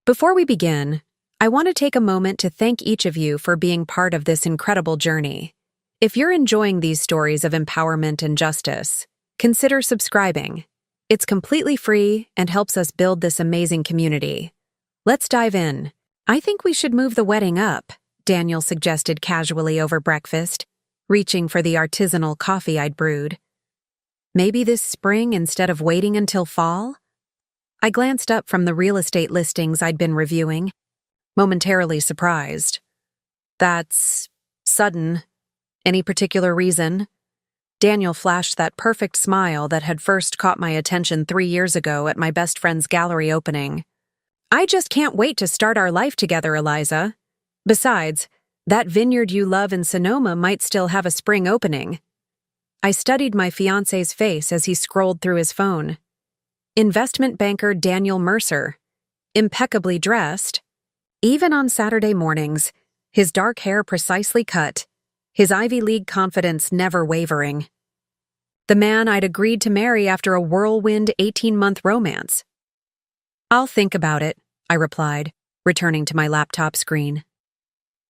Before we begin, I want to take a moment to thank each of you for being part of this incredible journey. If you're enjoying these stories of empowerment and justice, consider subscribing. It's completely free and helps us build this amazing community. Let's dive in. I think we should move the wedding up, Daniel suggested casually over breakfast, reaching for the artisanal coffee I'd brewed. Maybe this spring instead of waiting until fall? I glanced up from the real estate listings I'd been reviewing, momentarily surprised. That's sudden. Any particular reason? Daniel flashed that perfect smile that had first caught my attention 3 years ago at my best friend's gallery opening. I just can't wait to start our life together, Eliza. Besides, that vineyard you love in Sonoma might still have a spring opening. I studied my fiancé's face as he scrolled through his phone. Investment banker Daniel Mercer, impeccably dressed. Even on Saturday mornings, his dark hair precisely cut, his Ivy League confidence never wavering. The man I'd agreed to marry after a whirlwind 18-month romance. I'll think about it, I replied, returning to my laptop screen.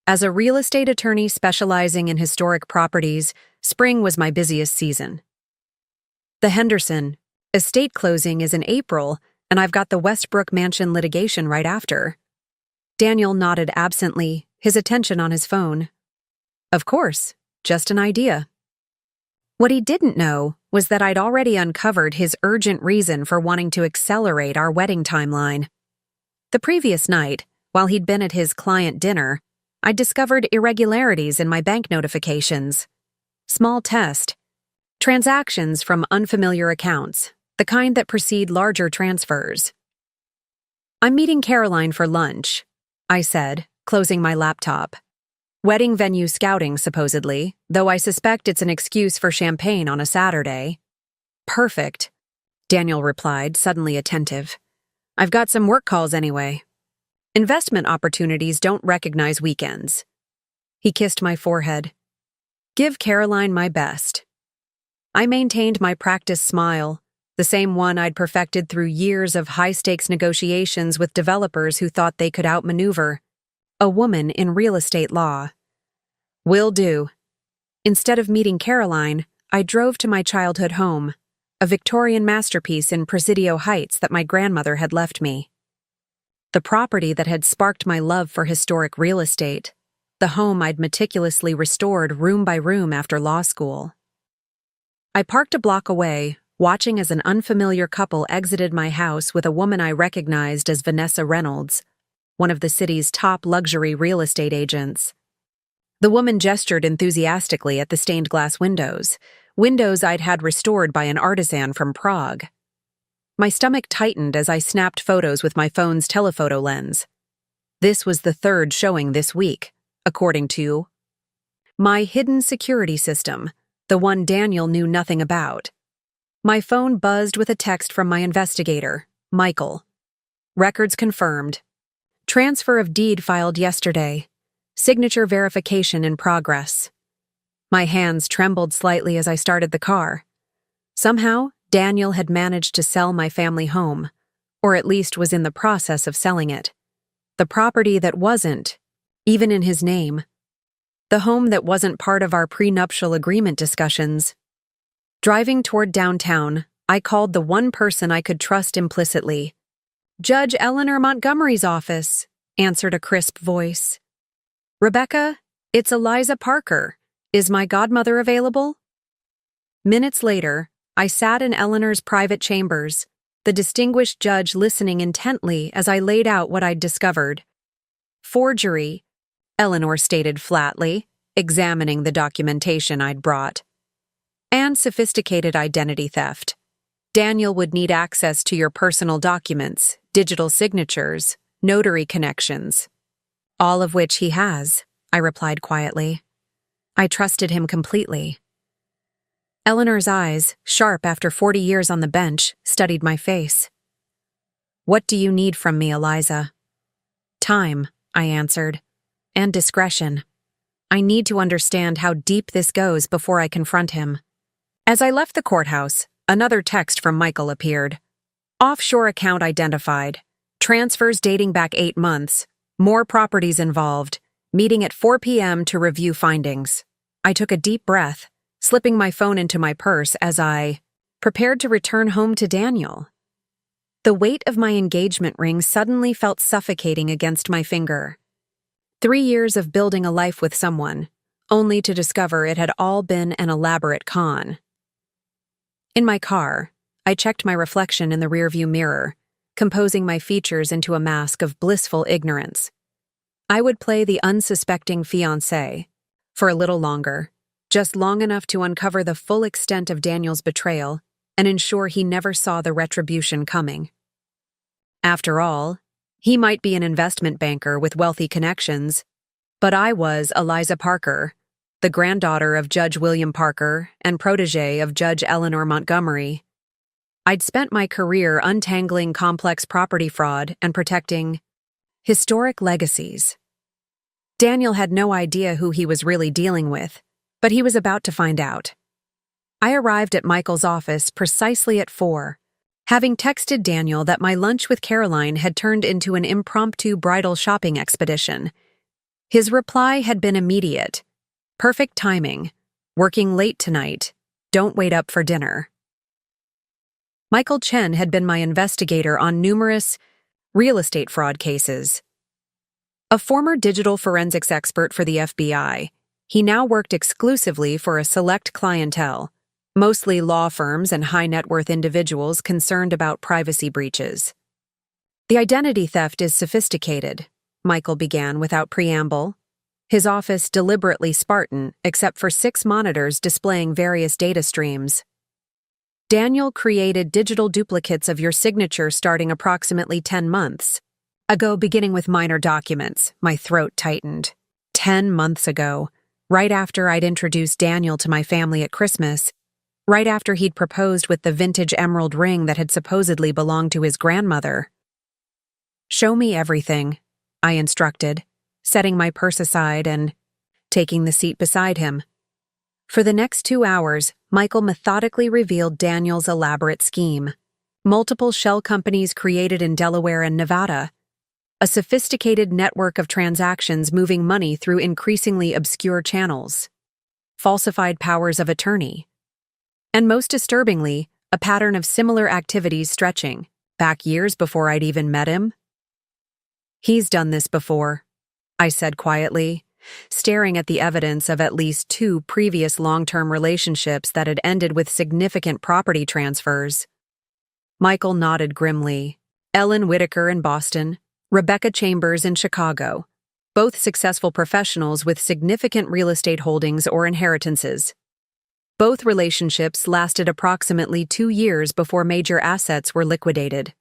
As a real estate attorney specializing in historic properties, spring was my busiest season. The Henderson estate closing is in April, and I've got the Westbrook Mansion litigation right after. Daniel nodded absently, his attention on his phone. Of course, just an idea. What he didn't know was that I'd already uncovered his urgent reason for wanting to accelerate our wedding timeline. The previous night, while he'd been at his client dinner, I'd discovered irregularities in my bank notifications. Small test. Transactions from unfamiliar accounts, the kind that precede larger transfers. I'm meeting Caroline for lunch, I said, closing my laptop. Wedding venue scouting, supposedly, though I suspect it's an excuse for champagne on a Saturday. Perfect, Daniel replied, suddenly attentive. I've got some work calls anyway. Investment opportunities don't recognize weekends. He kissed my forehead. Give Caroline my best. I maintained my practice smile, the same one I'd perfected through years of high-stakes negotiations with developers who thought they could outmaneuver. A woman in real estate law. Will do. Instead of meeting Caroline, I drove to my childhood home, a Victorian masterpiece in Presidio Heights that my grandmother had left me. The property that had sparked my love for historic real estate, the home I'd meticulously restored room by room after law school. I parked a block away, watching as an unfamiliar couple exited my house with a woman I recognized as Vanessa Reynolds, one of the city's top luxury real estate agents. The woman gestured enthusiastically at the stained glass windows I'd had restored by an artisan from Prague. My stomach tightened as I snapped photos with my phone's telephoto lens. This was the third showing this week, according to my hidden security system, the one Daniel knew nothing about. My phone buzzed with a text from my investigator, Michael. Records confirmed. Transfer of deed filed yesterday. Signature verification in progress. My hands trembled slightly as I started the car. Somehow, Daniel had managed to sell my family home, or at least was in the process of selling it. The property that wasn't, even in his name. The home that wasn't part of our prenuptial agreement discussions. Driving toward downtown, I called the one person I could trust implicitly. Judge Eleanor Montgomery's office, answered a crisp voice. Rebecca, it's Eliza Parker. Is my godmother available? Minutes later, I sat in Eleanor's private chambers, the distinguished judge listening intently as I laid out what I'd discovered. Forgery, Eleanor stated flatly, examining the documentation I'd brought. And sophisticated identity theft. Daniel would need access to your personal documents, digital signatures, notary connections. All of which he has, I replied quietly. I trusted him completely. Eleanor's eyes, sharp after 40 years on the bench, studied my face. What do you need from me, Eliza? Time, I answered, and discretion. I need to understand how deep this goes before I confront him. As I left the courthouse, another text from Michael appeared. Offshore account identified. Transfers dating back 8 months, more properties involved, meeting at 4 p.m. to review findings. I took a deep breath, slipping my phone into my purse as I prepared to return home to Daniel. The weight of my engagement ring suddenly felt suffocating against my finger. 3 years of building a life with someone, only to discover it had all been an elaborate con. In my car, I checked my reflection in the rearview mirror, composing my features into a mask of blissful ignorance. I would play the unsuspecting fiancé for a little longer, just long enough to uncover the full extent of Daniel's betrayal and ensure he never saw the retribution coming. After all, he might be an investment banker with wealthy connections, but I was Eliza Parker, the granddaughter of Judge William Parker and protégé of Judge Eleanor Montgomery. I'd spent my career untangling complex property fraud and protecting historic legacies. Daniel had no idea who he was really dealing with, but he was about to find out. I arrived at Michael's office precisely at 4, having texted Daniel that my lunch with Caroline had turned into an impromptu bridal shopping expedition. His reply had been immediate. Perfect timing. Working late tonight. Don't wait up for dinner. Michael Chen had been my investigator on numerous real estate fraud cases. A former digital forensics expert for the FBI, he now worked exclusively for a select clientele, mostly law firms and high-net-worth individuals concerned about privacy breaches. The identity theft is sophisticated, Michael began without preamble, his office deliberately Spartan except for 6 monitors displaying various data streams. Daniel created digital duplicates of your signature starting approximately 10 months ago, beginning with minor documents. My throat tightened. 10 months ago, right after I'd introduced Daniel to my family at Christmas, right after he'd proposed with the vintage emerald ring that had supposedly belonged to his grandmother. "Show me everything," I instructed, setting my purse aside and taking the seat beside him. For the next 2 hours, Michael methodically revealed Daniel's elaborate scheme. Multiple shell companies created in Delaware and Nevada. A sophisticated network of transactions moving money through increasingly obscure channels. Falsified powers of attorney. And most disturbingly, a pattern of similar activities stretching back years before I'd even met him. "He's done this before," I said quietly, staring at the evidence of at least 2 previous long-term relationships that had ended with significant property transfers. Michael nodded grimly. Ellen Whitaker in Boston, Rebecca Chambers in Chicago, both successful professionals with significant real estate holdings or inheritances. Both relationships lasted approximately 2 years before major assets were liquidated.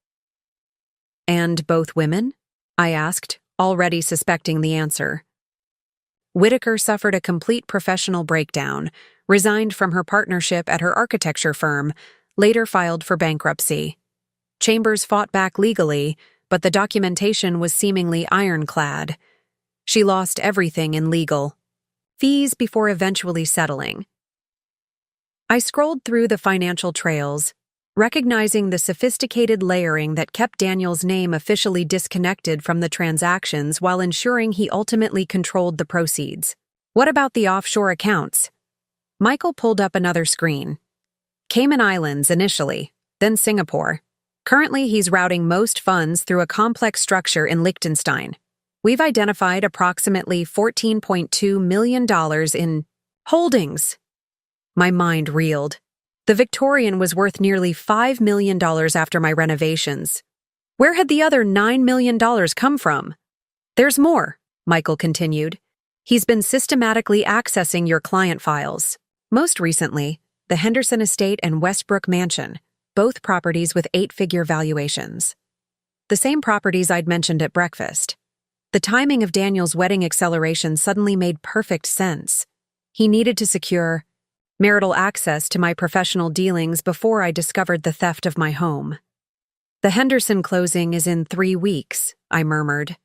"And both women?" I asked, already suspecting the answer. Whitaker suffered a complete professional breakdown, resigned from her partnership at her architecture firm, later filed for bankruptcy. Chambers fought back legally, but the documentation was seemingly ironclad. She lost everything in legal fees before eventually settling. I scrolled through the financial trails, recognizing the sophisticated layering that kept Daniel's name officially disconnected from the transactions while ensuring he ultimately controlled the proceeds. What about the offshore accounts? Michael pulled up another screen. Cayman Islands initially, then Singapore. Currently, he's routing most funds through a complex structure in Liechtenstein. We've identified approximately $14.2 million in holdings. My mind reeled. The Victorian was worth nearly $5 million after my renovations. Where had the other $9 million come from? "There's more," Michael continued. "He's been systematically accessing your client files. Most recently, the Henderson Estate and Westbrook Mansion, both properties with 8-figure valuations. The same properties I'd mentioned at breakfast. The timing of Daniel's wedding acceleration suddenly made perfect sense. He needed to secure marital access to my professional dealings before I discovered the theft of my home. The Henderson closing is in 3 weeks, I murmured.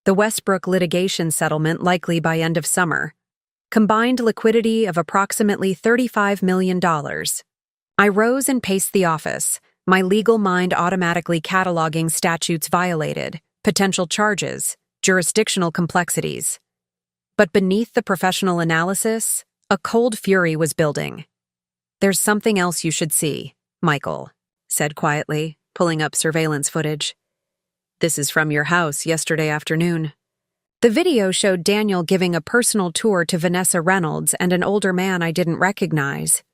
The Westbrook litigation settlement likely by end of summer. Combined liquidity of approximately $35 million. I rose and paced the office, my legal mind automatically cataloging statutes violated, potential charges, jurisdictional complexities. But beneath the professional analysis, a cold fury was building. "There's something else you should see," Michael said quietly, pulling up surveillance footage. "This is from your house yesterday afternoon." The video showed Daniel giving a personal tour to Vanessa Reynolds and an older man I didn't recognize.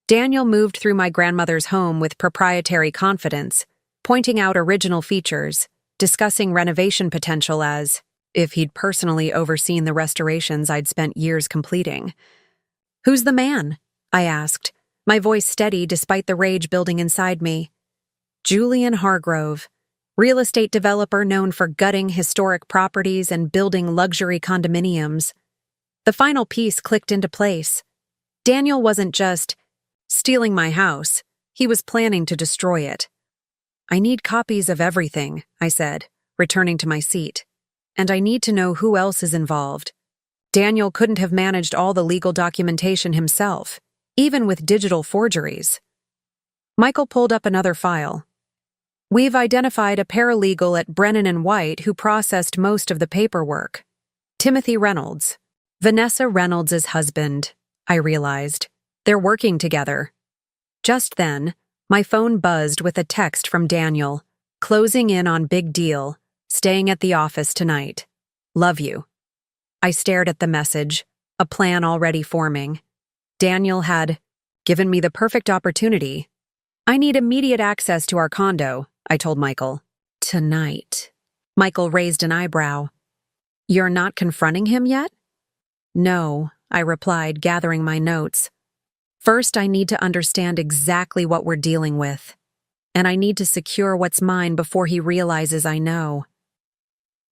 Daniel moved through my grandmother's home with proprietary confidence, pointing out original features, discussing renovation potential as if he'd personally overseen the restorations I'd spent years completing. "Who's the man?" I asked, my voice steady despite the rage building inside me. "Julian Hargrove, real estate developer known for gutting historic properties and building luxury condominiums." The final piece clicked into place. Daniel wasn't just stealing my house, he was planning to destroy it. "I need copies of everything," I said, returning to my seat. "And I need to know who else is involved." Daniel couldn't have managed all the legal documentation himself, even with digital forgeries. Michael pulled up another file. "We've identified a paralegal at Brennan & White who processed most of the paperwork. Timothy Reynolds, Vanessa Reynolds' husband," I realized. "They're working together." Just then, my phone buzzed with a text from Daniel, "Closing in on big deal, staying at the office tonight. Love you." I stared at the message, a plan already forming. Daniel had given me the perfect opportunity. "I need immediate access to our condo," I told Michael. "Tonight." Michael raised an eyebrow. "You're not confronting him yet?" "No," I replied, gathering my notes. "First, I need to understand exactly what we're dealing with. And I need to secure what's mine before he realizes I know."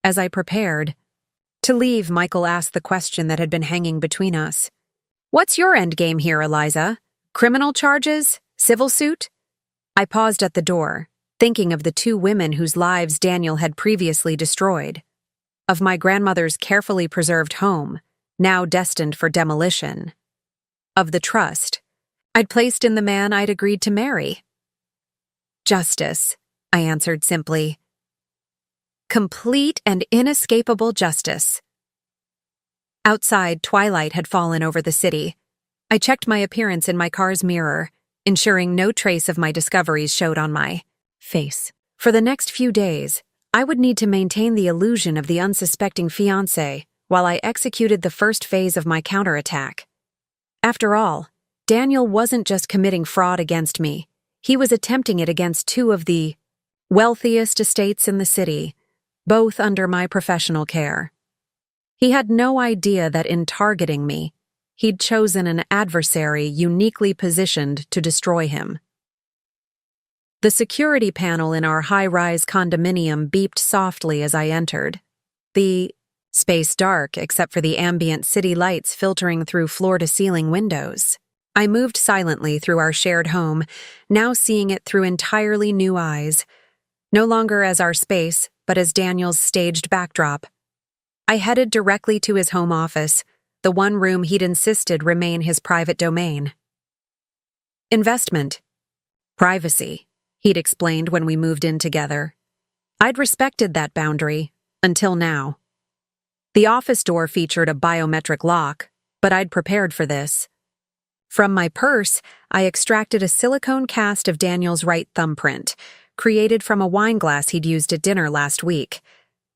As I prepared to leave, Michael asked the question that had been hanging between us. "What's your endgame here, Eliza? Criminal charges? Civil suit?" I paused at the door, thinking of the two women whose lives Daniel had previously destroyed, of my grandmother's carefully preserved home, now destined for demolition, of the trust I'd placed in the man I'd agreed to marry. "Justice," I answered simply. "Complete and inescapable justice." Outside, twilight had fallen over the city. I checked my appearance in my car's mirror, ensuring no trace of my discoveries showed on my face. For the next few days, I would need to maintain the illusion of the unsuspecting fiancé while I executed the first phase of my counterattack. After all, Daniel wasn't just committing fraud against me. He was attempting it against two of the wealthiest estates in the city, both under my professional care. He had no idea that in targeting me, he'd chosen an adversary uniquely positioned to destroy him. The security panel in our high-rise condominium beeped softly as I entered. The space dark except for the ambient city lights filtering through floor-to-ceiling windows. I moved silently through our shared home, now seeing it through entirely new eyes, no longer as our space, but as Daniel's staged backdrop. I headed directly to his home office, the one room he'd insisted remain his private domain. "Investment. Privacy," he'd explained when we moved in together. I'd respected that boundary, until now. The office door featured a biometric lock, but I'd prepared for this. From my purse, I extracted a silicone cast of Daniel's right thumbprint, created from a wine glass he'd used at dinner last week,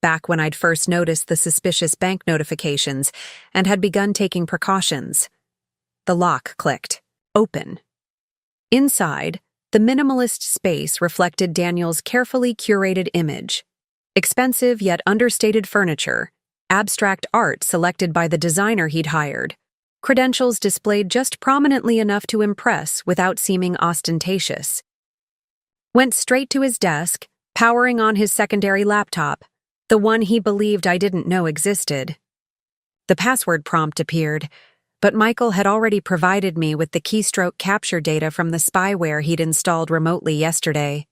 back when I'd first noticed the suspicious bank notifications and had begun taking precautions. The lock clicked. Open. Inside, the minimalist space reflected Daniel's carefully curated image. Expensive yet understated furniture, abstract art selected by the designer he'd hired, credentials displayed just prominently enough to impress without seeming ostentatious. Went straight to his desk, powering on his secondary laptop, the one he believed I didn't know existed. The password prompt appeared, but Michael had already provided me with the keystroke capture data from the spyware he'd installed remotely yesterday.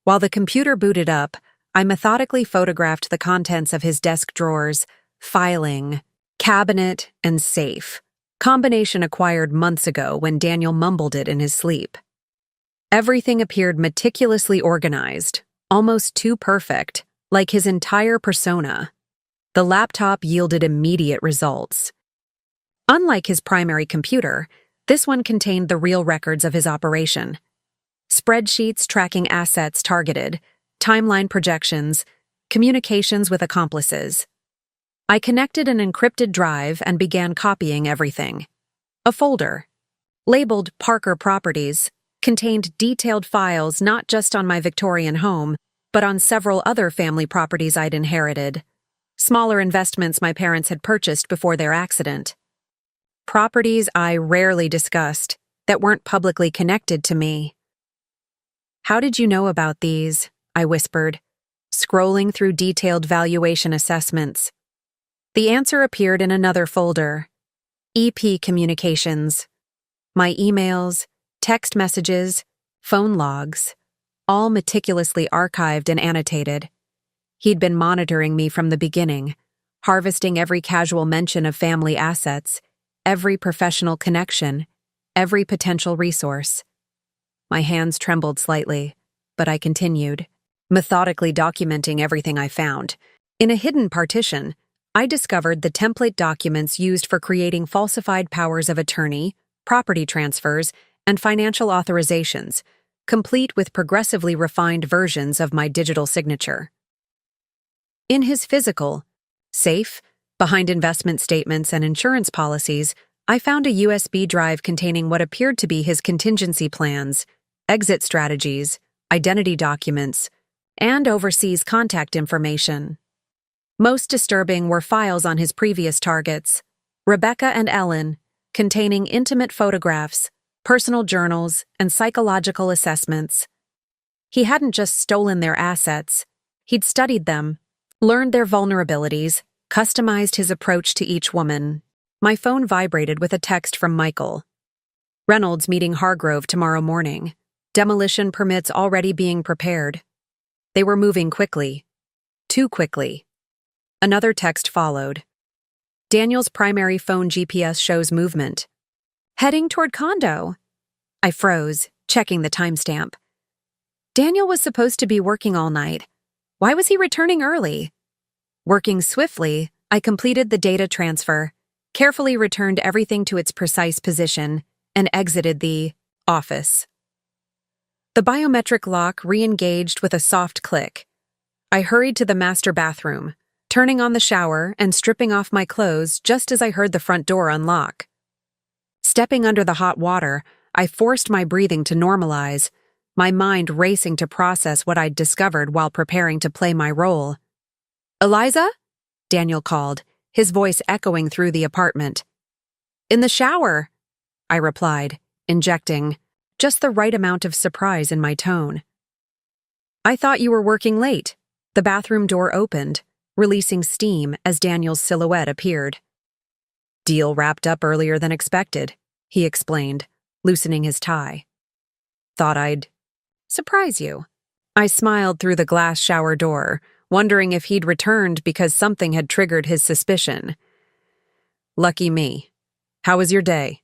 While the computer booted up, I methodically photographed the contents of his desk drawers, filing, cabinet, and safe, combination acquired months ago when Daniel mumbled it in his sleep. Everything appeared meticulously organized, almost too perfect, like his entire persona. The laptop yielded immediate results. Unlike his primary computer, this one contained the real records of his operation. Spreadsheets tracking assets targeted, timeline projections, communications with accomplices. I connected an encrypted drive and began copying everything. A folder, labeled Parker Properties, contained detailed files not just on my Victorian home, but on several other family properties I'd inherited. Smaller investments my parents had purchased before their accident. Properties I rarely discussed that weren't publicly connected to me. "How did you know about these?" I whispered, scrolling through detailed valuation assessments. The answer appeared in another folder. EP communications. My emails, text messages, phone logs, all meticulously archived and annotated. He'd been monitoring me from the beginning, harvesting every casual mention of family assets, every professional connection, every potential resource. My hands trembled slightly, but I continued, methodically documenting everything I found. In a hidden partition, I discovered the template documents used for creating falsified powers of attorney, property transfers, and financial authorizations, complete with progressively refined versions of my digital signature. In his physical safe, behind investment statements and insurance policies, I found a USB drive containing what appeared to be his contingency plans, exit strategies, identity documents, and overseas contact information. Most disturbing were files on his previous targets, Rebecca and Ellen, containing intimate photographs, personal journals, and psychological assessments. He hadn't just stolen their assets, he'd studied them, learned their vulnerabilities, customized his approach to each woman. My phone vibrated with a text from Michael. "Reynolds meeting Hargrove tomorrow morning. Demolition permits already being prepared." They were moving quickly. Too quickly. Another text followed. "Daniel's primary phone GPS shows movement. Heading toward condo." I froze, checking the timestamp. Daniel was supposed to be working all night. Why was he returning early? Working swiftly, I completed the data transfer, carefully returned everything to its precise position, and exited the office. The biometric lock re-engaged with a soft click. I hurried to the master bathroom, turning on the shower and stripping off my clothes just as I heard the front door unlock. Stepping under the hot water, I forced my breathing to normalize, my mind racing to process what I'd discovered while preparing to play my role. "Eliza?" Daniel called, his voice echoing through the apartment. "In the shower," I replied, injecting just the right amount of surprise in my tone. "I thought you were working late." The bathroom door opened, releasing steam as Daniel's silhouette appeared. "Deal wrapped up earlier than expected," he explained, loosening his tie. "Thought I'd surprise you." I smiled through the glass shower door, wondering if he'd returned because something had triggered his suspicion. "Lucky me. How was your day?"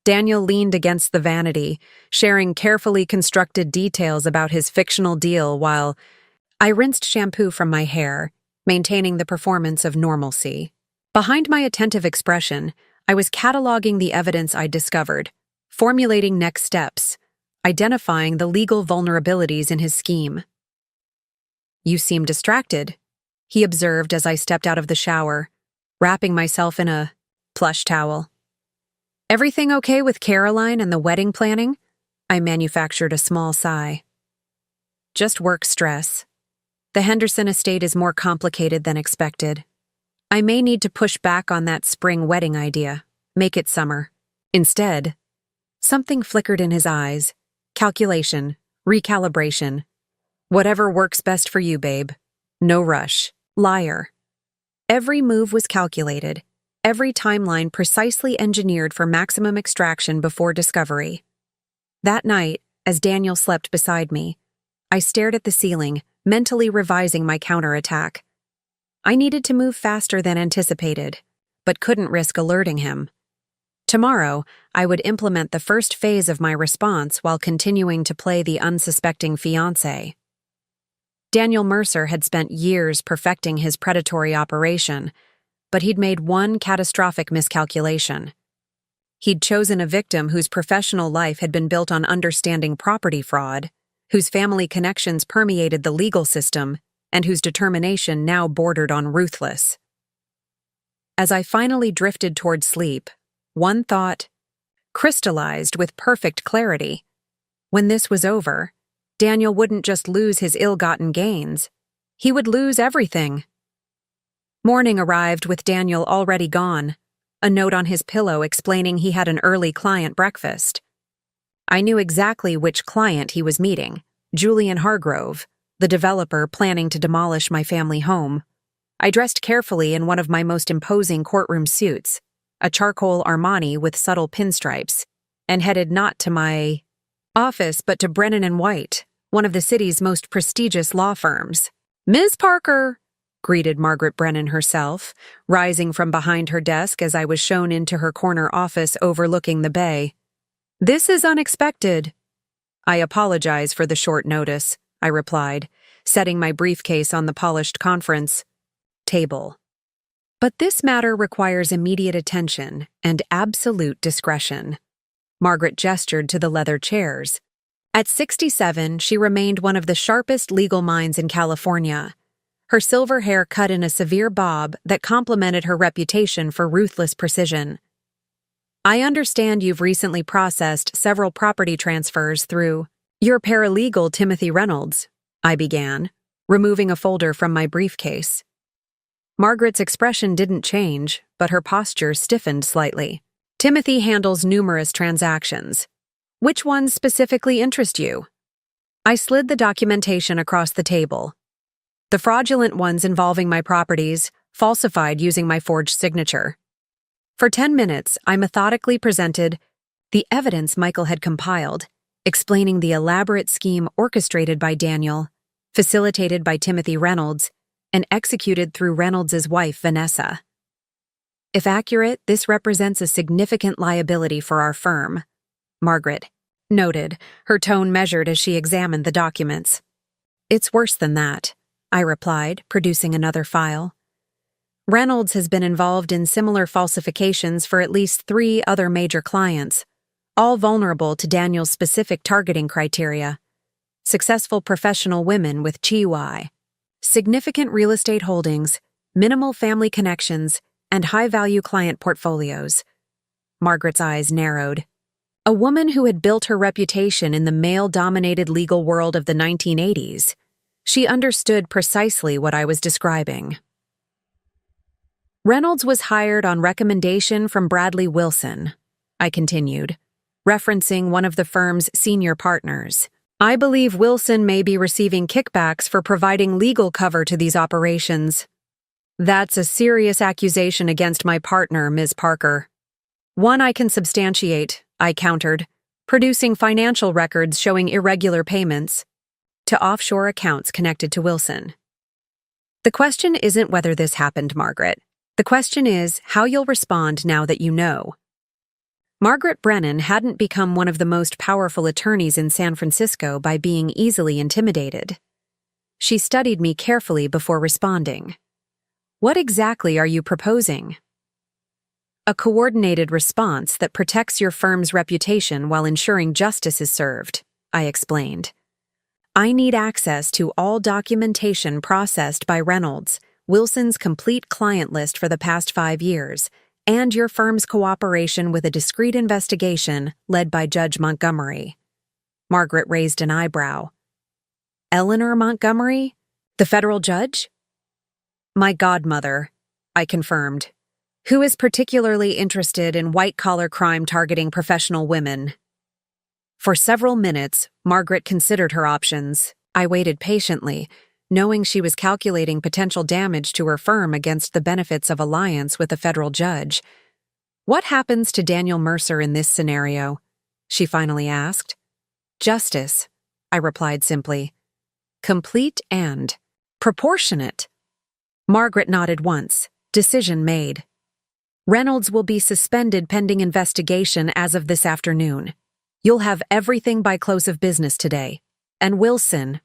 Daniel leaned against the vanity, sharing carefully constructed details about his fictional deal while I rinsed shampoo from my hair, maintaining the performance of normalcy. Behind my attentive expression, I was cataloging the evidence I'd discovered, formulating next steps, identifying the legal vulnerabilities in his scheme. "You seem distracted," he observed as I stepped out of the shower, wrapping myself in a plush towel. "Everything okay with Caroline and the wedding planning?" I manufactured a small sigh. "Just work stress. The Henderson estate is more complicated than expected. I may need to push back on that spring wedding idea, make it summer. Instead," something flickered in his eyes. "Calculation, recalibration. Whatever works best for you, babe. No rush." Liar. Every move was calculated, every timeline precisely engineered for maximum extraction before discovery. That night, as Daniel slept beside me, I stared at the ceiling, mentally revising my counterattack. I needed to move faster than anticipated, but couldn't risk alerting him. Tomorrow, I would implement the first phase of my response while continuing to play the unsuspecting fiancé. Daniel Mercer had spent years perfecting his predatory operation, but he'd made one catastrophic miscalculation. He'd chosen a victim whose professional life had been built on understanding property fraud, whose family connections permeated the legal system, and whose determination now bordered on ruthless. As I finally drifted toward sleep, one thought crystallized with perfect clarity. When this was over, Daniel wouldn't just lose his ill-gotten gains, he would lose everything. Morning arrived with Daniel already gone, a note on his pillow explaining he had an early client breakfast. I knew exactly which client he was meeting, Julian Hargrove, the developer planning to demolish my family home. I dressed carefully in one of my most imposing courtroom suits, a charcoal Armani with subtle pinstripes, and headed not to my office but to Brennan & White, one of the city's most prestigious law firms. "Ms. Parker," greeted Margaret Brennan herself, rising from behind her desk as I was shown into her corner office overlooking the bay. "This is unexpected." "I apologize for the short notice," I replied, setting my briefcase on the polished conference table. "But this matter requires immediate attention and absolute discretion." Margaret gestured to the leather chairs. At 67, she remained one of the sharpest legal minds in California, her silver hair cut in a severe bob that complemented her reputation for ruthless precision. "I understand you've recently processed several property transfers through your paralegal, Timothy Reynolds," I began, removing a folder from my briefcase. Margaret's expression didn't change, but her posture stiffened slightly. "Timothy handles numerous transactions. Which ones specifically interest you?" I slid the documentation across the table. "The fraudulent ones involving my properties, falsified using my forged signature." For 10 minutes, I methodically presented the evidence Michael had compiled, explaining the elaborate scheme orchestrated by Daniel, facilitated by Timothy Reynolds, and executed through Reynolds' wife, Vanessa. "If accurate, this represents a significant liability for our firm," Margaret noted, her tone measured as she examined the documents. "It's worse than that," I replied, producing another file. "Reynolds has been involved in similar falsifications for at least 3 other major clients, all vulnerable to Daniel's specific targeting criteria: successful professional women with Chi, significant real estate holdings, minimal family connections, and high-value client portfolios." Margaret's eyes narrowed. A woman who had built her reputation in the male-dominated legal world of the 1980s, she understood precisely what I was describing. "Reynolds was hired on recommendation from Bradley Wilson," I continued, referencing one of the firm's senior partners. "I believe Wilson may be receiving kickbacks for providing legal cover to these operations." "That's a serious accusation against my partner, Ms. Parker." "One I can substantiate," I countered, producing financial records showing irregular payments to offshore accounts connected to Wilson. "The question isn't whether this happened, Margaret. The question is how you'll respond now that you know." Margaret Brennan hadn't become one of the most powerful attorneys in San Francisco by being easily intimidated. She studied me carefully before responding. "What exactly are you proposing?" "A coordinated response that protects your firm's reputation while ensuring justice is served," I explained. "I need access to all documentation processed by Reynolds, Wilson's complete client list for the past 5 years, and your firm's cooperation with a discreet investigation led by Judge Montgomery." Margaret raised an eyebrow. "Eleanor Montgomery? The federal judge?" "My godmother," I confirmed, "who is particularly interested in white-collar crime targeting professional women." For several minutes, Margaret considered her options. I waited patiently, knowing she was calculating potential damage to her firm against the benefits of alliance with a federal judge. "What happens to Daniel Mercer in this scenario?" she finally asked. "Justice," I replied simply. "Complete and proportionate." Margaret nodded once. Decision made. Reynolds will be suspended pending investigation as of this afternoon. You'll have everything by close of business today. And Wilson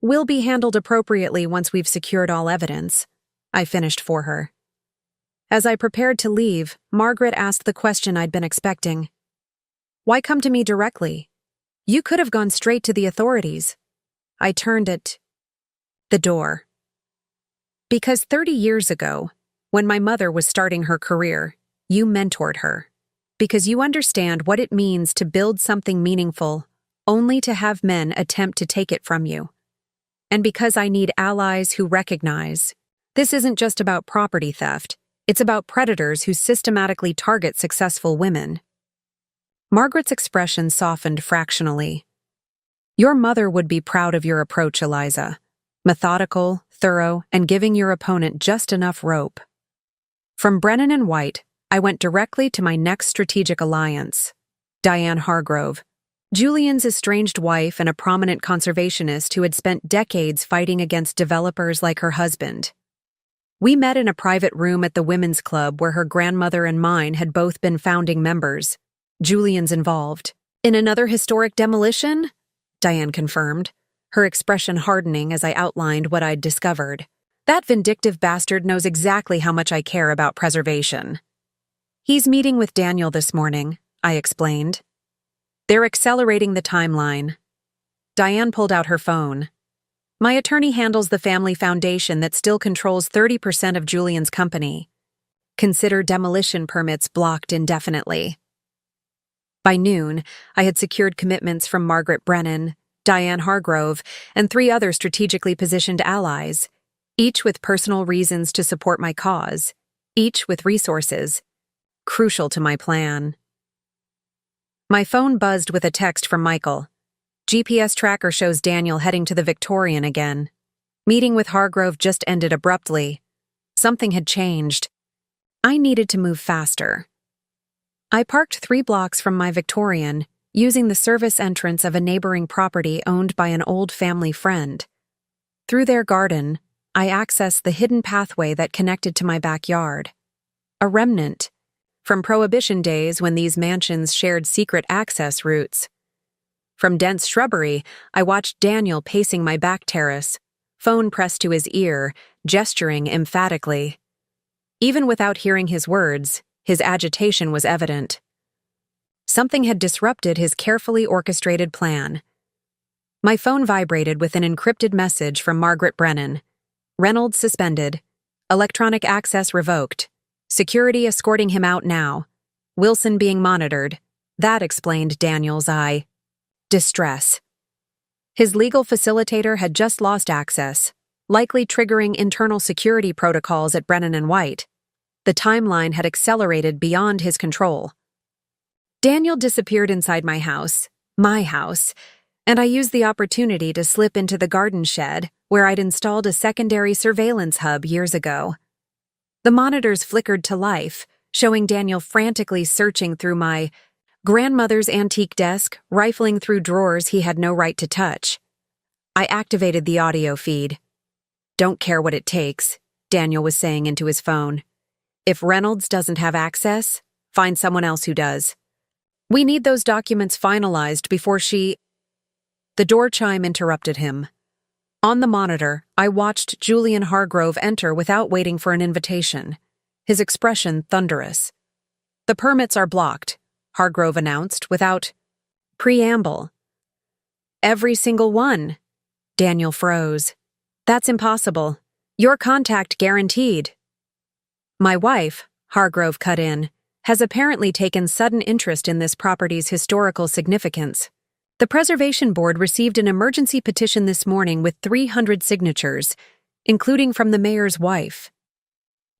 will be handled appropriately once we've secured all evidence. I finished for her. As I prepared to leave, Margaret asked the question I'd been expecting. Why come to me directly? You could have gone straight to the authorities. I turned at the door. Because 30 years ago, when my mother was starting her career, you mentored her. Because you understand what it means to build something meaningful, only to have men attempt to take it from you. And because I need allies who recognize this isn't just about property theft, it's about predators who systematically target successful women. Margaret's expression softened fractionally. Your mother would be proud of your approach, Eliza. Methodical, thorough, and giving your opponent just enough rope. From Brennan and White, I went directly to my next strategic alliance, Diane Hargrove, Julian's estranged wife and a prominent conservationist who had spent decades fighting against developers like her husband. We met in a private room at the women's club where her grandmother and mine had both been founding members. Julian's involved. In another historic demolition? Diane confirmed, her expression hardening as I outlined what I'd discovered. That vindictive bastard knows exactly how much I care about preservation. He's meeting with Daniel this morning, I explained. They're accelerating the timeline. Diane pulled out her phone. My attorney handles the family foundation that still controls 30% of Julian's company. Consider demolition permits blocked indefinitely. By noon, I had secured commitments from Margaret Brennan, Diane Hargrove, and 3 other strategically positioned allies, each with personal reasons to support my cause, each with resources crucial to my plan. My phone buzzed with a text from Michael. GPS tracker shows Daniel heading to the Victorian again. Meeting with Hargrove just ended abruptly. Something had changed. I needed to move faster. I parked 3 blocks from my Victorian, using the service entrance of a neighboring property owned by an old family friend. Through their garden, I accessed the hidden pathway that connected to my backyard. A remnant from Prohibition days when these mansions shared secret access routes. From dense shrubbery, I watched Daniel pacing my back terrace, phone pressed to his ear, gesturing emphatically. Even without hearing his words, his agitation was evident. Something had disrupted his carefully orchestrated plan. My phone vibrated with an encrypted message from Margaret Brennan. Reynolds suspended. Electronic access revoked. Security escorting him out now. Wilson being monitored. That explained Daniel's distress. His legal facilitator had just lost access, likely triggering internal security protocols at Brennan and White. The timeline had accelerated beyond his control. Daniel disappeared inside my house, and I used the opportunity to slip into the garden shed where I'd installed a secondary surveillance hub years ago. The monitors flickered to life, showing Daniel frantically searching through my grandmother's antique desk, rifling through drawers he had no right to touch. I activated the audio feed. Don't care what it takes, Daniel was saying into his phone. If Reynolds doesn't have access, find someone else who does. We need those documents finalized before she... The door chime interrupted him. On the monitor, I watched Julian Hargrove enter without waiting for an invitation, his expression thunderous. The permits are blocked, Hargrove announced without preamble. Every single one. Daniel froze. That's impossible. Your contact guaranteed. My wife, Hargrove cut in, has apparently taken sudden interest in this property's historical significance. The Preservation Board received an emergency petition this morning with 300 signatures, including from the mayor's wife.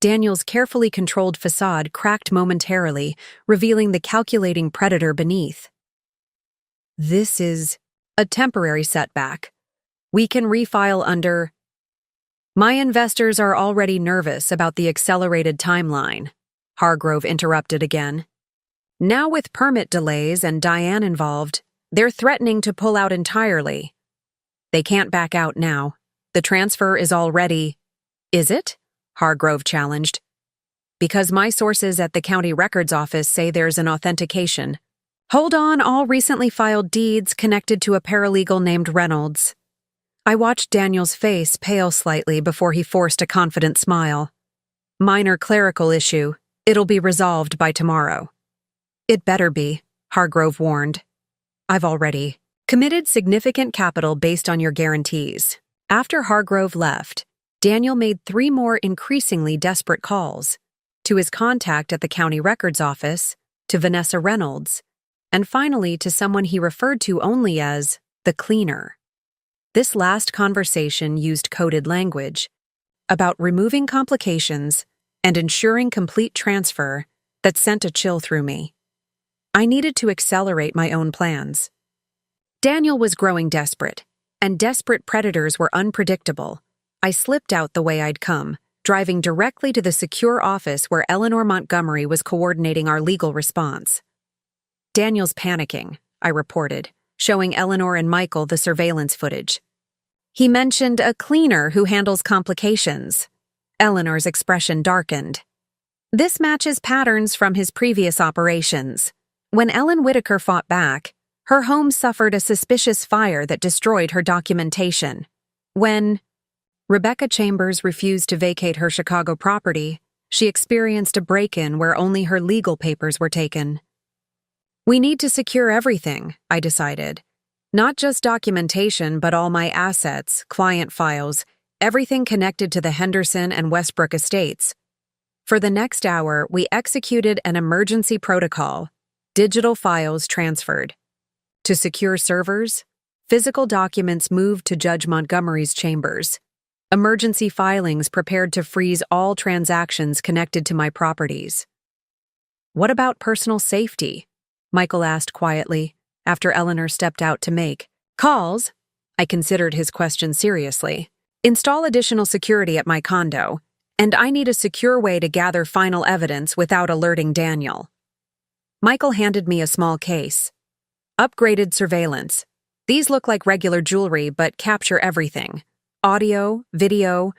Daniel's carefully controlled facade cracked momentarily, revealing the calculating predator beneath. This is a temporary setback. We can refile under... My investors are already nervous about the accelerated timeline, Hargrove interrupted again. Now with permit delays and Diane involved, they're threatening to pull out entirely. They can't back out now. The transfer is already... Is it? Hargrove challenged. Because my sources at the county records office say there's an authentication. Hold on, all recently filed deeds connected to a paralegal named Reynolds. I watched Daniel's face pale slightly before he forced a confident smile. Minor clerical issue. It'll be resolved by tomorrow. It better be, Hargrove warned. I've already committed significant capital based on your guarantees. After Hargrove left, Daniel made 3 more increasingly desperate calls. To his contact at the county records office, to Vanessa Reynolds, and finally to someone he referred to only as the cleaner. This last conversation used coded language about removing complications and ensuring complete transfer that sent a chill through me. I needed to accelerate my own plans. Daniel was growing desperate, and desperate predators were unpredictable. I slipped out the way I'd come, driving directly to the secure office where Eleanor Montgomery was coordinating our legal response. Daniel's panicking, I reported, showing Eleanor and Michael the surveillance footage. He mentioned a cleaner who handles complications. Eleanor's expression darkened. This matches patterns from his previous operations. When Ellen Whitaker fought back, her home suffered a suspicious fire that destroyed her documentation. When Rebecca Chambers refused to vacate her Chicago property, she experienced a break-in where only her legal papers were taken. We need to secure everything, I decided. Not just documentation, but all my assets, client files, everything connected to the Henderson and Westbrook estates. For the next hour, we executed an emergency protocol. Digital files transferred. To secure servers, physical documents moved to Judge Montgomery's chambers. Emergency filings prepared to freeze all transactions connected to my properties. What about personal safety? Michael asked quietly, after Eleanor stepped out to make calls. I considered his question seriously. Install additional security at my condo, and I need a secure way to gather final evidence without alerting Daniel. Michael handed me a small case. Upgraded surveillance. These look like regular jewelry but capture everything. Audio, video,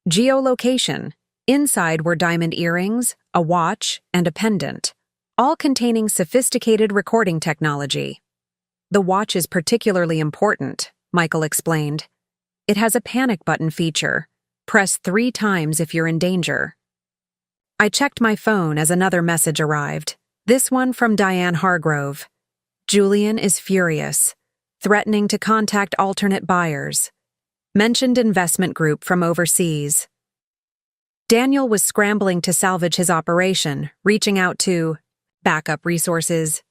geolocation. Inside were diamond earrings, a watch, and a pendant, all containing sophisticated recording technology. The watch is particularly important, Michael explained. It has a panic button feature. Press 3 times if you're in danger. I checked my phone as another message arrived. This one from Diane Hargrove. Julian is furious, threatening to contact alternate buyers. Mentioned investment group from overseas. Daniel was scrambling to salvage his operation, reaching out to backup resources.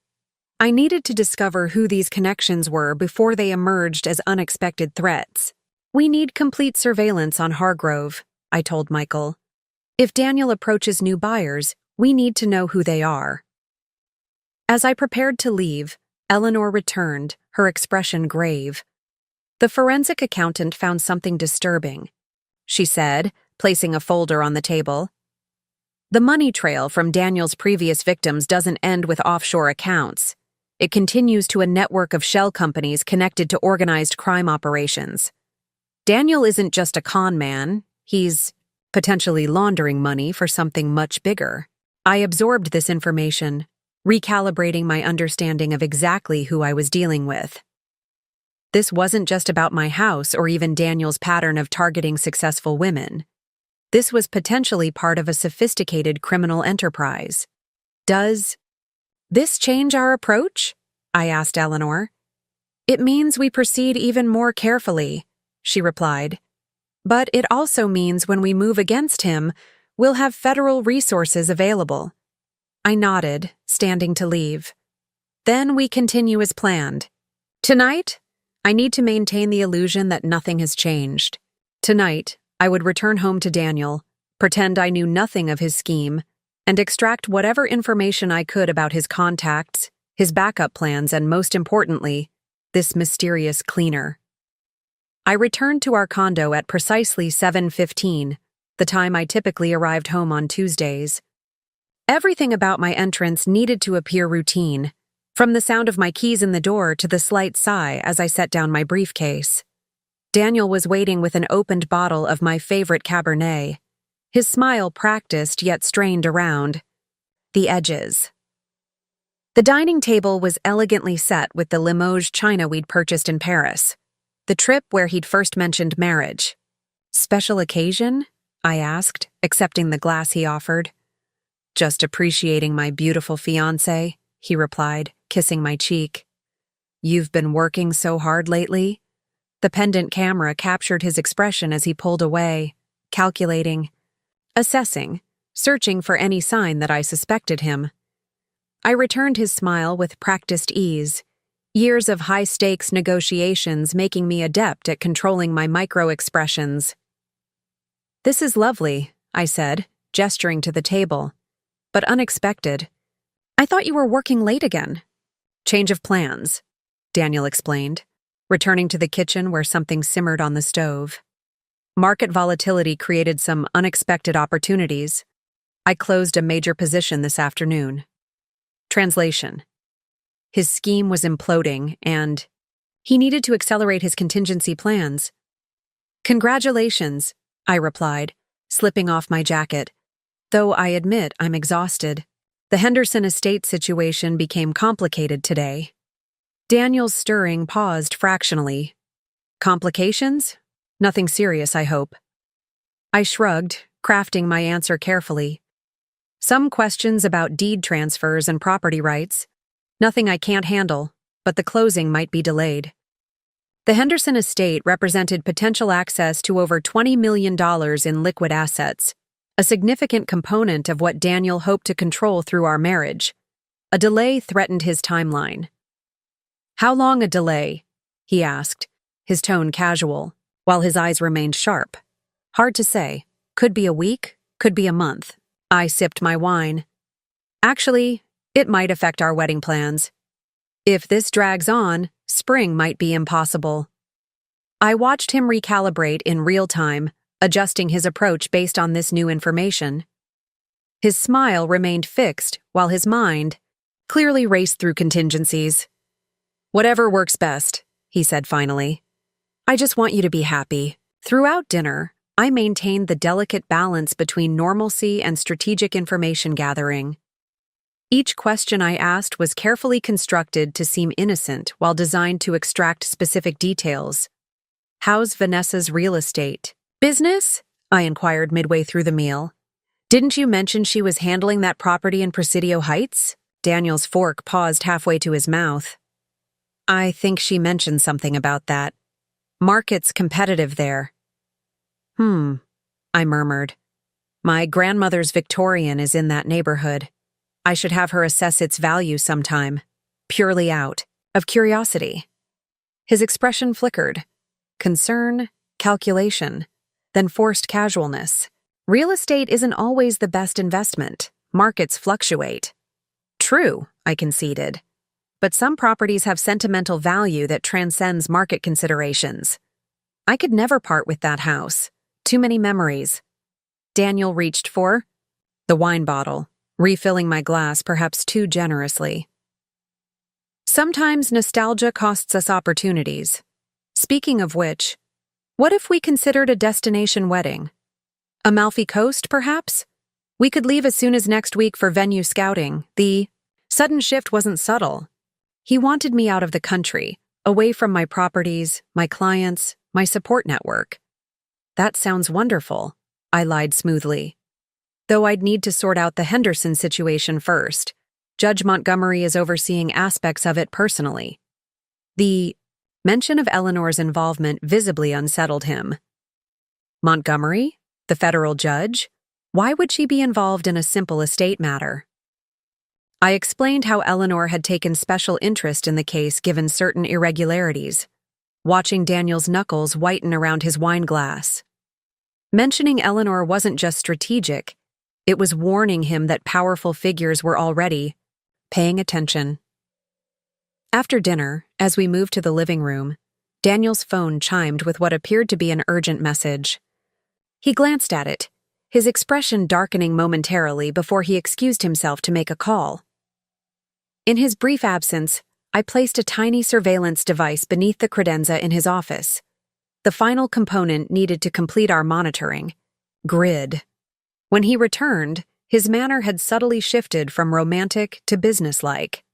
I needed to discover who these connections were before they emerged as unexpected threats. We need complete surveillance on Hargrove, I told Michael. If Daniel approaches new buyers, we need to know who they are. As I prepared to leave, Eleanor returned, her expression grave. The forensic accountant found something disturbing, she said, placing a folder on the table. The money trail from Daniel's previous victims doesn't end with offshore accounts. It continues to a network of shell companies connected to organized crime operations. Daniel isn't just a con man, he's potentially laundering money for something much bigger. I absorbed this information, recalibrating my understanding of exactly who I was dealing with. This wasn't just about my house or even Daniel's pattern of targeting successful women. This was potentially part of a sophisticated criminal enterprise. Does this change our approach? I asked Eleanor. It means we proceed even more carefully, she replied. But it also means when we move against him, we'll have federal resources available. I nodded, standing to leave. Then we continue as planned. Tonight, I need to maintain the illusion that nothing has changed. Tonight, I would return home to Daniel, pretend I knew nothing of his scheme, and extract whatever information I could about his contacts, his backup plans, and most importantly, this mysterious cleaner. I returned to our condo at precisely 7:15, the time I typically arrived home on Tuesdays. Everything about my entrance needed to appear routine, from the sound of my keys in the door to the slight sigh as I set down my briefcase. Daniel was waiting with an opened bottle of my favorite Cabernet. his smile practiced yet strained around the edges. The dining table was elegantly set with the Limoges china we'd purchased in Paris, the trip where he'd first mentioned marriage. "Special occasion?" I asked, accepting the glass he offered. "Just appreciating my beautiful fiancé," he replied, kissing my cheek. "You've been working so hard lately?" The pendant camera captured his expression as he pulled away, calculating, assessing, searching for any sign that I suspected him. I returned his smile with practiced ease, years of high-stakes negotiations making me adept at controlling my micro-expressions. "This is lovely," I said, gesturing to the table, "but unexpected. I thought you were working late again." "Change of plans," Daniel explained, returning to the kitchen where something simmered on the stove. "Market volatility created some unexpected opportunities. I closed a major position this afternoon." Translation: his scheme was imploding, and he needed to accelerate his contingency plans. "Congratulations," I replied, slipping off my jacket, though I admit I'm exhausted. The Henderson estate situation became complicated today. Daniel's stirring paused fractionally. "Complications? Nothing serious, I hope." I shrugged, crafting my answer carefully. "Some questions about deed transfers and property rights. Nothing I can't handle, but the closing might be delayed." The Henderson estate represented potential access to over $20 million in liquid assets, a significant component of what Daniel hoped to control through our marriage. A delay threatened his timeline. "How long a delay?" he asked, his tone casual, while his eyes remained sharp. "Hard to say. Could be a week, could be a month." I sipped my wine. "Actually, it might affect our wedding plans. If this drags on, spring might be impossible." I watched him recalibrate in real time, adjusting his approach based on this new information. His smile remained fixed while his mind clearly raced through contingencies. "Whatever works best," he said finally. "I just want you to be happy." Throughout dinner, I maintained the delicate balance between normalcy and strategic information gathering. Each question I asked was carefully constructed to seem innocent while designed to extract specific details. "How's Vanessa's real estate business?" I inquired midway through the meal. "Didn't you mention she was handling that property in Presidio Heights?" Daniel's fork paused halfway to his mouth. "I think she mentioned something about that. Market's competitive there." I murmured. "My grandmother's Victorian is in that neighborhood. I should have her assess its value sometime, purely out of curiosity." His expression flickered. Concern, calculation, then forced casualness. "Real estate isn't always the best investment. Markets fluctuate." "True," I conceded. "But some properties have sentimental value that transcends market considerations. I could never part with that house. Too many memories." Daniel reached for the wine bottle, refilling my glass perhaps too generously. "Sometimes nostalgia costs us opportunities. Speaking of which, what if we considered a destination wedding? Amalfi Coast, perhaps? We could leave as soon as next week for venue scouting." The sudden shift wasn't subtle. He wanted me out of the country, away from my properties, my clients, my support network. "That sounds wonderful," I lied smoothly. "Though I'd need to sort out the Henderson situation first. Judge Montgomery is overseeing aspects of it personally." The mention of Eleanor's involvement visibly unsettled him. "Montgomery? The federal judge? Why would she be involved in a simple estate matter?" I explained how Eleanor had taken special interest in the case given certain irregularities, watching Daniel's knuckles whiten around his wine glass. Mentioning Eleanor wasn't just strategic, it was warning him that powerful figures were already paying attention. After dinner, as we moved to the living room, Daniel's phone chimed with what appeared to be an urgent message. He glanced at it, his expression darkening momentarily before he excused himself to make a call. In his brief absence, I placed a tiny surveillance device beneath the credenza in his office, the final component needed to complete our monitoring. Grid. When he returned, his manner had subtly shifted from romantic to businesslike.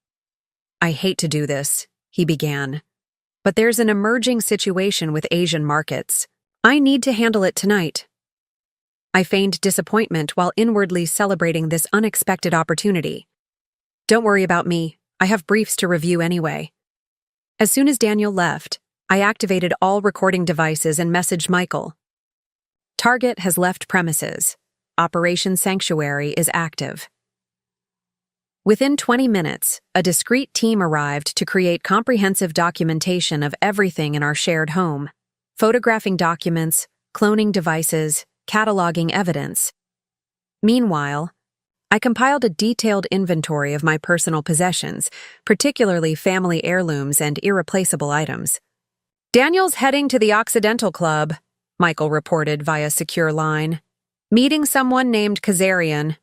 "I hate to do this," he began, "but there's an emerging situation with Asian markets. I need to handle it tonight." I feigned disappointment while inwardly celebrating this unexpected opportunity. "Don't worry about me. I have briefs to review anyway." As soon as Daniel left, I activated all recording devices and messaged Michael. "Target has left premises. Operation Sanctuary is active." Within 20 minutes, a discreet team arrived to create comprehensive documentation of everything in our shared home, photographing documents, cloning devices, cataloging evidence. Meanwhile, I compiled a detailed inventory of my personal possessions, particularly family heirlooms and irreplaceable items. "Daniel's heading to the Occidental Club," Michael reported via secure line. "Meeting someone named Kazarian."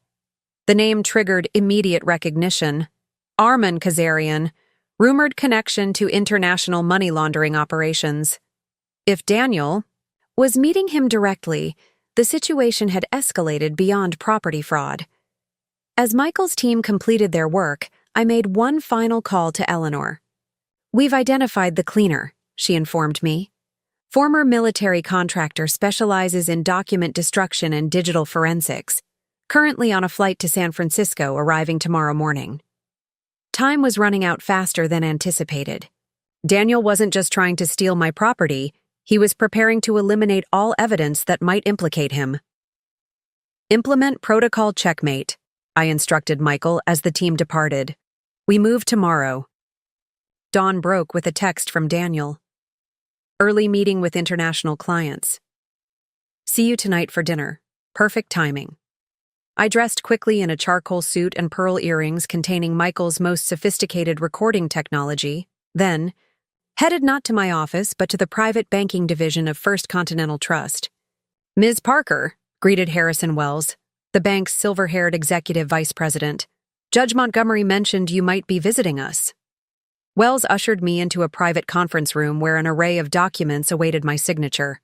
The name triggered immediate recognition. Arman Kazarian, rumored connection to international money laundering operations. If Daniel was meeting him directly, the situation had escalated beyond property fraud. As Michael's team completed their work, I made one final call to Eleanor. "We've identified the cleaner," she informed me. "Former military contractor, specializes in document destruction and digital forensics. Currently on a flight to San Francisco, arriving tomorrow morning." Time was running out faster than anticipated. Daniel wasn't just trying to steal my property, he was preparing to eliminate all evidence that might implicate him. "Implement protocol checkmate," I instructed Michael as the team departed. "We move tomorrow." Dawn broke with a text from Daniel. "Early meeting with international clients. See you tonight for dinner. Perfect timing." I dressed quickly in a charcoal suit and pearl earrings containing Michael's most sophisticated recording technology, then headed not to my office but to the private banking division of First Continental Trust. "Ms. Parker," greeted Harrison Wells, the bank's silver-haired executive vice president. "Judge Montgomery mentioned you might be visiting us." Wells ushered me into a private conference room where an array of documents awaited my signature.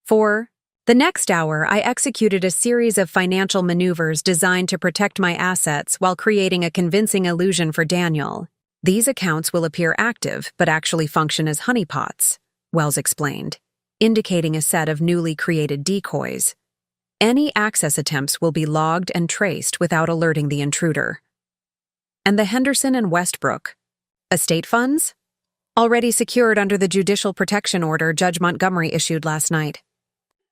For the next hour, I executed a series of financial maneuvers designed to protect my assets while creating a convincing illusion for Daniel. "These accounts will appear active but actually function as honeypots," Wells explained, indicating a set of newly created decoys. "Any access attempts will be logged and traced without alerting the intruder." "And the Henderson and Westbrook estate funds?" "Already secured under the judicial protection order Judge Montgomery issued last night.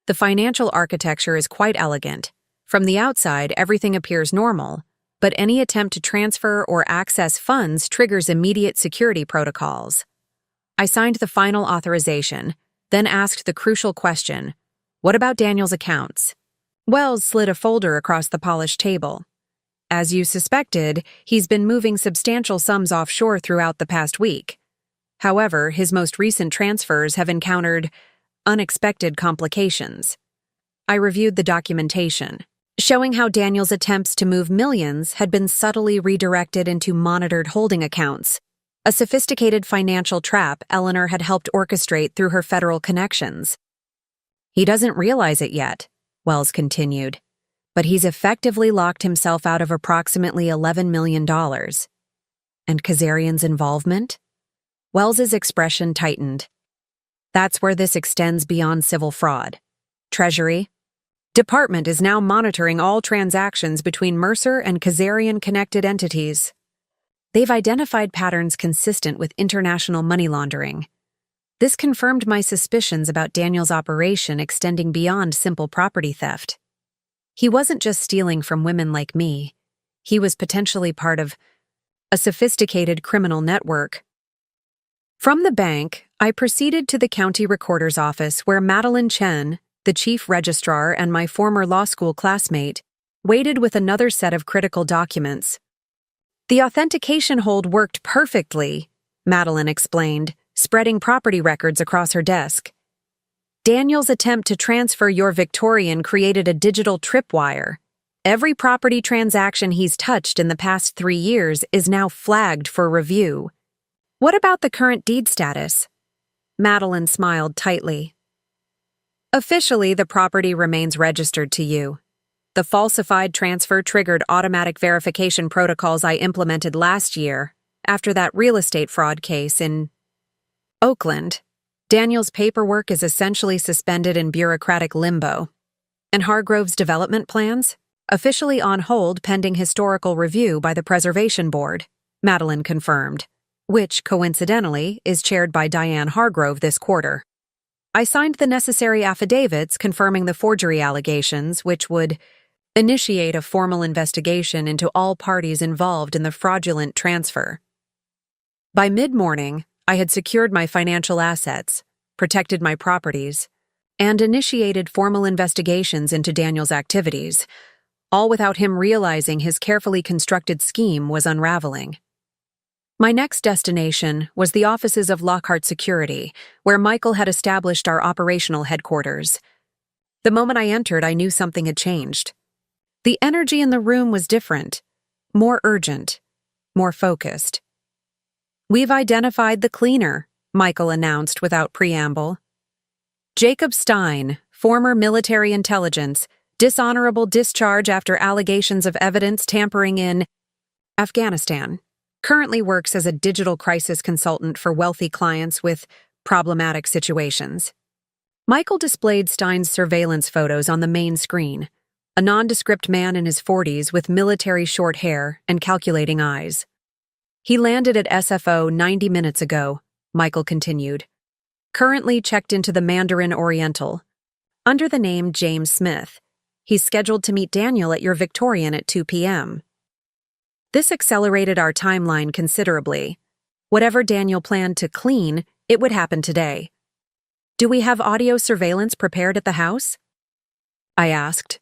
The financial architecture is quite elegant. From the outside, everything appears normal, but any attempt to transfer or access funds triggers immediate security protocols." I signed the final authorization, then asked the crucial question, "What about Daniel's accounts?" Wells slid a folder across the polished table. "As you suspected, he's been moving substantial sums offshore throughout the past week. However, his most recent transfers have encountered unexpected complications." I reviewed the documentation, showing how Daniel's attempts to move millions had been subtly redirected into monitored holding accounts, a sophisticated financial trap Eleanor had helped orchestrate through her federal connections. "He doesn't realize it yet," Wells continued, "but he's effectively locked himself out of approximately $11 million. And Kazarian's involvement?" Wells's expression tightened. "That's where this extends beyond civil fraud. Treasury Department is now monitoring all transactions between Mercer and Kazarian-connected entities. They've identified patterns consistent with international money laundering. This confirmed my suspicions about Daniel's operation extending beyond simple property theft. He wasn't just stealing from women like me. He was potentially part of a sophisticated criminal network." From the bank, I proceeded to the county recorder's office where Madeline Chen, the chief registrar and my former law school classmate, waited with another set of critical documents. "The authentication hold worked perfectly," Madeline explained, spreading property records across her desk. "Daniel's attempt to transfer your Victorian created a digital tripwire. Every property transaction he's touched in the past 3 years is now flagged for review." "What about the current deed status?" Madeline smiled tightly. "Officially, the property remains registered to you. The falsified transfer triggered automatic verification protocols I implemented last year after that real estate fraud case in Oakland. Daniel's paperwork is essentially suspended in bureaucratic limbo, and Hargrove's development plans? Officially on hold pending historical review by the Preservation Board, Madeline confirmed, which, coincidentally, is chaired by Diane Hargrove this quarter. I signed the necessary affidavits confirming the forgery allegations, which would initiate a formal investigation into all parties involved in the fraudulent transfer. By mid-morning, I had secured my financial assets, protected my properties, and initiated formal investigations into Daniel's activities, all without him realizing his carefully constructed scheme was unraveling. My next destination was the offices of Lockhart Security, where Michael had established our operational headquarters. The moment I entered, I knew something had changed. The energy in the room was different, more urgent, more focused. "We've identified the cleaner," Michael announced without preamble. "Jacob Stein, former military intelligence, dishonorable discharge after allegations of evidence tampering in Afghanistan. Currently works as a digital crisis consultant for wealthy clients with problematic situations." Michael displayed Stein's surveillance photos on the main screen, a nondescript man in his 40s with military short hair and calculating eyes. "He landed at SFO 90 minutes ago," Michael continued. "Currently checked into the Mandarin Oriental. Under the name James Smith. He's scheduled to meet Daniel at your Victorian at 2 p.m. This accelerated our timeline considerably. Whatever Daniel planned to clean, it would happen today. "Do we have audio surveillance prepared at the house?" I asked.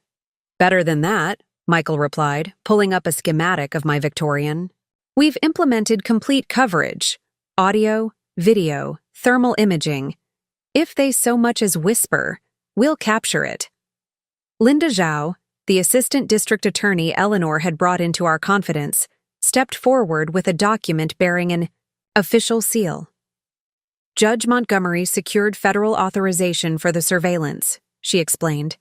"Better than that," Michael replied, pulling up a schematic of my Victorian. "We've implemented complete coverage. Audio, video, thermal imaging. If they so much as whisper, we'll capture it." Linda Zhao, the assistant district attorney Eleanor had brought into our confidence, stepped forward with a document bearing an official seal. "Judge Montgomery secured federal authorization for the surveillance," she explained.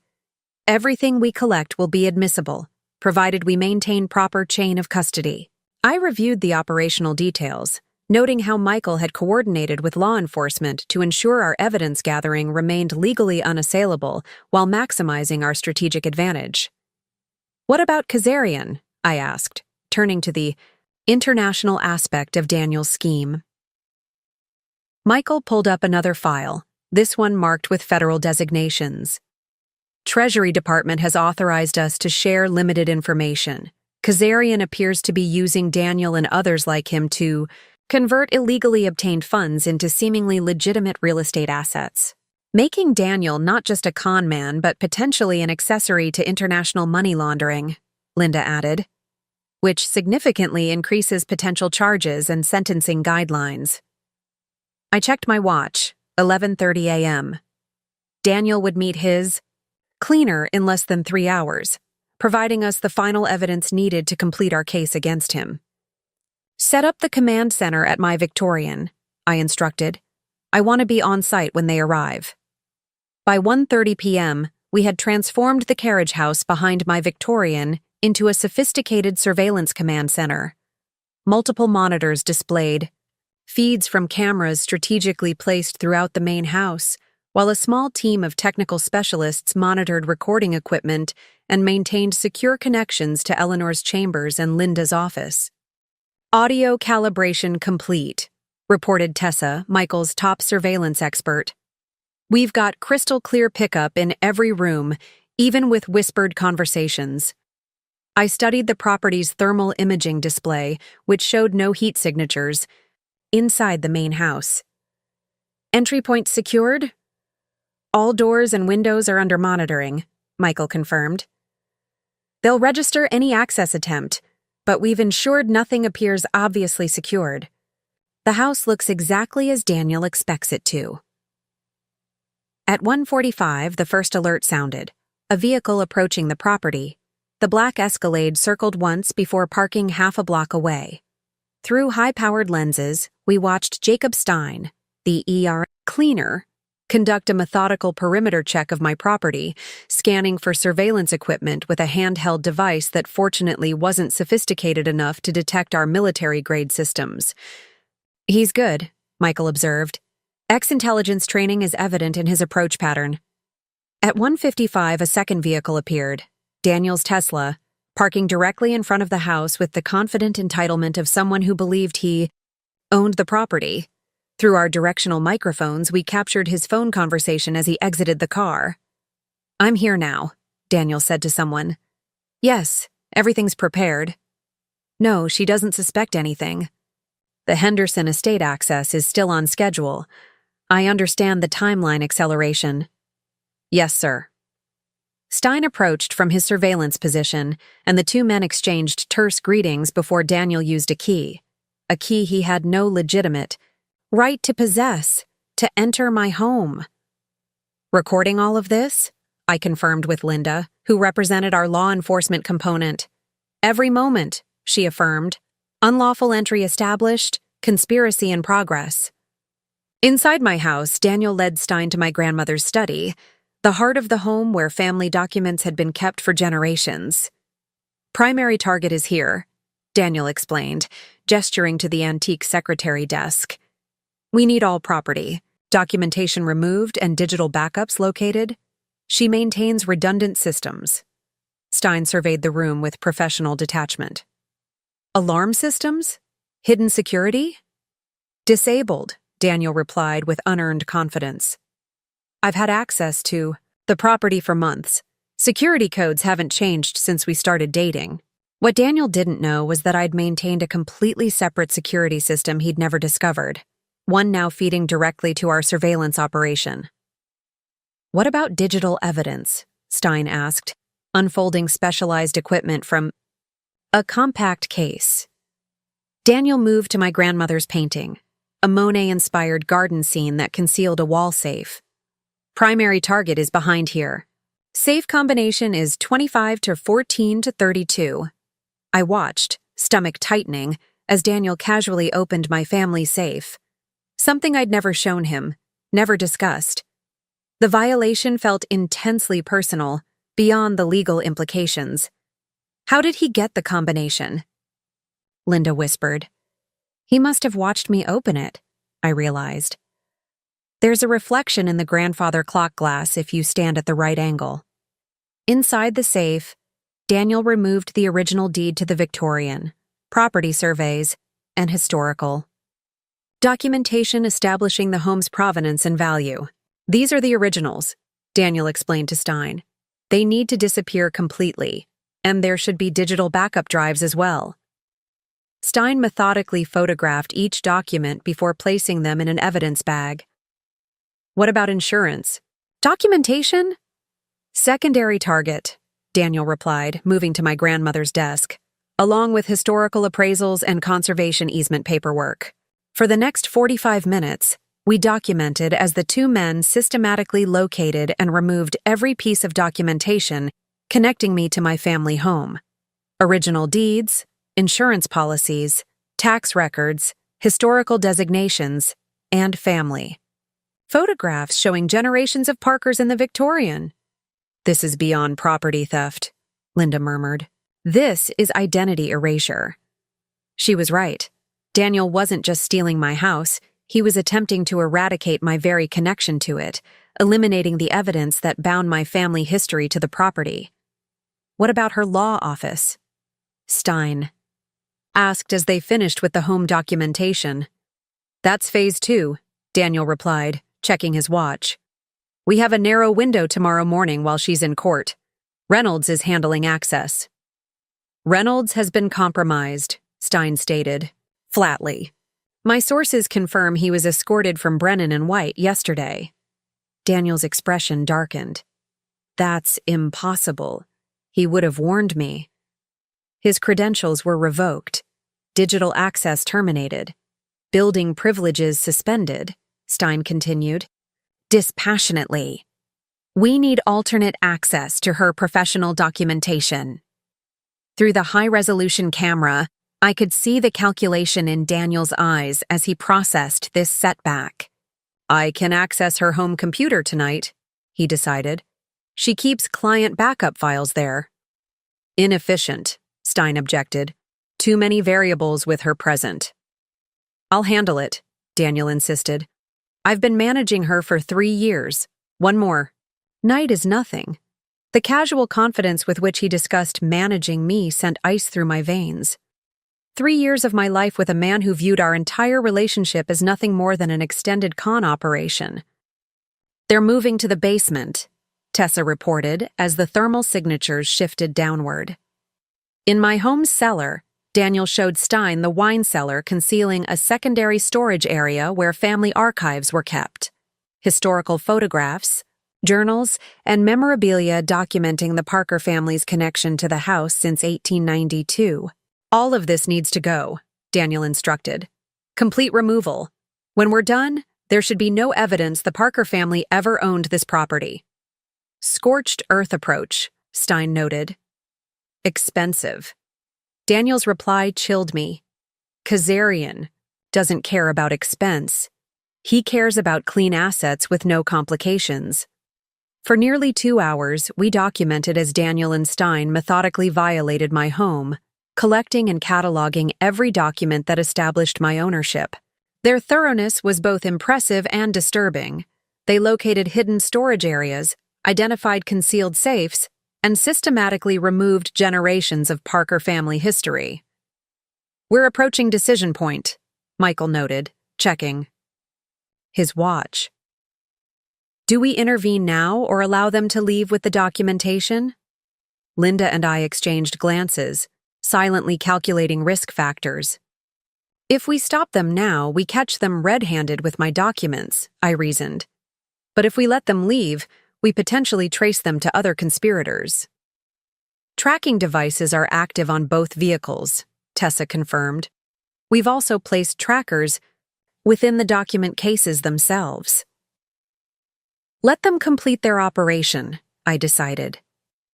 "Everything we collect will be admissible, provided we maintain proper chain of custody." I reviewed the operational details, noting how Michael had coordinated with law enforcement to ensure our evidence gathering remained legally unassailable while maximizing our strategic advantage. "What about Kazarian?" I asked, turning to the international aspect of Daniel's scheme. Michael pulled up another file, this one marked with federal designations. "Treasury Department has authorized us to share limited information. Kazarian appears to be using Daniel and others like him to convert illegally obtained funds into seemingly legitimate real estate assets, making Daniel not just a con man but potentially an accessory to international money laundering," Linda added, "which significantly increases potential charges and sentencing guidelines." I checked my watch, 11:30 a.m. Daniel would meet his cleaner in less than 3 hours, providing us the final evidence needed to complete our case against him. "Set up the command center at my Victorian," I instructed. "I want to be on site when they arrive." By 1:30 p.m., we had transformed the carriage house behind my Victorian into a sophisticated surveillance command center. Multiple monitors displayed, feeds from cameras strategically placed throughout the main house, while a small team of technical specialists monitored recording equipment and maintained secure connections to Eleanor's chambers and Linda's office. "Audio calibration complete," reported Tessa, Michael's top surveillance expert. "We've got crystal clear pickup in every room, even with whispered conversations." I studied the property's thermal imaging display, which showed no heat signatures, inside the main house. "Entry points secured?" "All doors and windows are under monitoring," Michael confirmed. "They'll register any access attempt, but we've ensured nothing appears obviously secured. The house looks exactly as Daniel expects it to." At 1:45, the first alert sounded, a vehicle approaching the property. The black Escalade circled once before parking half a block away. Through high-powered lenses, we watched Jacob Stein, the cleaner, conduct a methodical perimeter check of my property, scanning for surveillance equipment with a handheld device that fortunately wasn't sophisticated enough to detect our military-grade systems. "He's good," Michael observed. "Ex-intelligence training is evident in his approach pattern." At 1:55, a second vehicle appeared, Daniel's Tesla, parking directly in front of the house with the confident entitlement of someone who believed he owned the property. Through our directional microphones, we captured his phone conversation as he exited the car. "I'm here now," Daniel said to someone. "Yes, everything's prepared." "No, she doesn't suspect anything." "The Henderson estate access is still on schedule. I understand the timeline acceleration." "Yes, sir." Stein approached from his surveillance position, and the two men exchanged terse greetings before Daniel used a key he had no legitimate right to possess, to enter my home. "Recording all of this?" I confirmed with Linda, who represented our law enforcement component. "Every moment," she affirmed. "Unlawful entry established, conspiracy in progress." Inside my house, Daniel led Stein to my grandmother's study, the heart of the home where family documents had been kept for generations. "Primary target is here," Daniel explained, gesturing to the antique secretary desk. "We need all property, documentation removed and digital backups located. She maintains redundant systems." Stein surveyed the room with professional detachment. "Alarm systems? Hidden security?" "Disabled," Daniel replied with unearned confidence. "I've had access to the property for months. Security codes haven't changed since we started dating." What Daniel didn't know was that I'd maintained a completely separate security system he'd never discovered, one now feeding directly to our surveillance operation. "What about digital evidence?" Stein asked, unfolding specialized equipment from a compact case. Daniel moved to my grandmother's painting, a Monet-inspired garden scene that concealed a wall safe. "Primary target is behind here. Safe combination is 25 to 14 to 32. I watched, stomach tightening, as Daniel casually opened my family safe. Something I'd never shown him, never discussed. The violation felt intensely personal, beyond the legal implications. "How did he get the combination?" Linda whispered. "He must have watched me open it," I realized. "There's a reflection in the grandfather clock glass if you stand at the right angle." Inside the safe, Daniel removed the original deed to the Victorian, property surveys, and historical documentation establishing the home's provenance and value. "These are the originals," Daniel explained to Stein. "They need to disappear completely, and there should be digital backup drives as well." Stein methodically photographed each document before placing them in an evidence bag. "What about insurance? Documentation?" "Secondary target," Daniel replied, moving to my grandmother's desk, "along with historical appraisals and conservation easement paperwork." For the next 45 minutes, we documented as the two men systematically located and removed every piece of documentation connecting me to my family home. Original deeds, insurance policies, tax records, historical designations, and family. Photographs showing generations of Parkers in the Victorian. "This is beyond property theft," Linda murmured. "This is identity erasure." She was right. Daniel wasn't just stealing my house, he was attempting to eradicate my very connection to it, eliminating the evidence that bound my family history to the property. "What about her law office?" Stein asked as they finished with the home documentation. "That's phase 2, Daniel replied, checking his watch. "We have a narrow window tomorrow morning while she's in court. Reynolds is handling access." "Reynolds has been compromised," Stein stated, flatly. "My sources confirm he was escorted from Brennan and White yesterday." Daniel's expression darkened. "That's impossible. He would have warned me." "His credentials were revoked. Digital access terminated. Building privileges suspended," Stein continued, dispassionately. "We need alternate access to her professional documentation." Through the high-resolution camera, I could see the calculation in Daniel's eyes as he processed this setback. I can access her home computer tonight, he decided. She keeps client backup files there. Inefficient, Stein objected. Too many variables with her present. I'll handle it, Daniel insisted. I've been managing her for 3 years. One more. Night is nothing. The casual confidence with which he discussed managing me sent ice through my veins. 3 years of my life with a man who viewed our entire relationship as nothing more than an extended con operation. They're moving to the basement, Tessa reported as the thermal signatures shifted downward. In my home's cellar, Daniel showed Stein the wine cellar concealing a secondary storage area where family archives were kept. Historical photographs, journals, and memorabilia documenting the Parker family's connection to the house since 1892. All of this needs to go, Daniel instructed. Complete removal. When we're done, there should be no evidence the Parker family ever owned this property. Scorched earth approach, Stein noted. Expensive. Daniel's reply chilled me. Kazarian doesn't care about expense. He cares about clean assets with no complications. For nearly 2 hours, we documented as Daniel and Stein methodically violated my home, collecting and cataloging every document that established my ownership. Their thoroughness was both impressive and disturbing. They located hidden storage areas, identified concealed safes, and systematically removed generations of Parker family history. We're approaching decision point, Michael noted, checking his watch. Do we intervene now or allow them to leave with the documentation? Linda and I exchanged glances, silently calculating risk factors. If we stop them now, we catch them red-handed with my documents, I reasoned. But if we let them leave, we potentially trace them to other conspirators. Tracking devices are active on both vehicles, Tessa confirmed. We've also placed trackers within the document cases themselves. Let them complete their operation, I decided.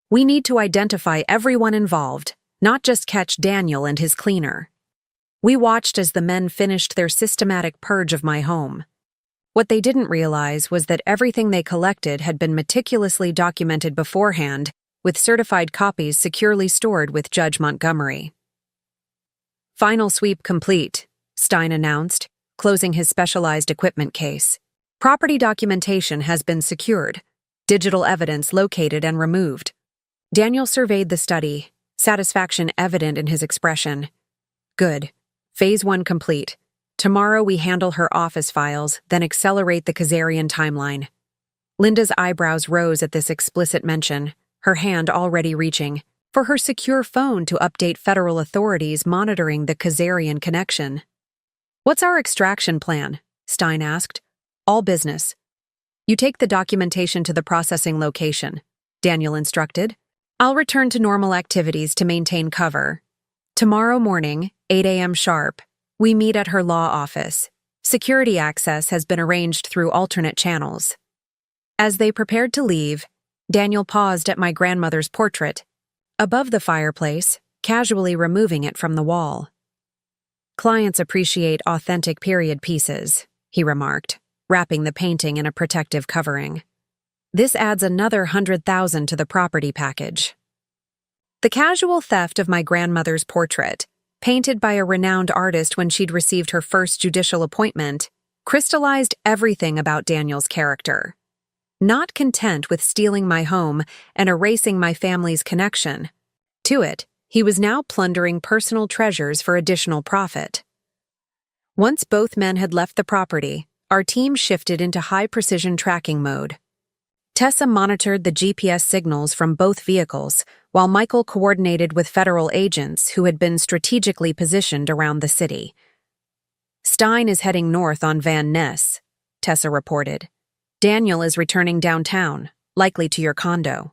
We need to identify everyone involved, not just catch Daniel and his cleaner. We watched as the men finished their systematic purge of my home. What they didn't realize was that everything they collected had been meticulously documented beforehand, with certified copies securely stored with Judge Montgomery. Final sweep complete, Stein announced, closing his specialized equipment case. Property documentation has been secured, digital evidence located and removed. Daniel surveyed the study, satisfaction evident in his expression. Good. Phase 1 complete. Tomorrow we handle her office files, then accelerate the Kazarian timeline. Linda's eyebrows rose at this explicit mention, her hand already reaching for her secure phone to update federal authorities monitoring the Kazarian connection. What's our extraction plan? Stein asked. All business. You take the documentation to the processing location, Daniel instructed. I'll return to normal activities to maintain cover. Tomorrow morning, 8 a.m. sharp, we meet at her law office. Security access has been arranged through alternate channels. As they prepared to leave, Daniel paused at my grandmother's portrait, above the fireplace, casually removing it from the wall. Clients appreciate authentic period pieces, he remarked, wrapping the painting in a protective covering. This adds another $100,000 to the property package. The casual theft of my grandmother's portrait, painted by a renowned artist when she'd received her first judicial appointment, crystallized everything about Daniel's character. Not content with stealing my home and erasing my family's connection to it, he was now plundering personal treasures for additional profit. Once both men had left the property, our team shifted into high-precision tracking mode. Tessa monitored the GPS signals from both vehicles, while Michael coordinated with federal agents who had been strategically positioned around the city. Stein is heading north on Van Ness, Tessa reported. Daniel is returning downtown, likely to your condo.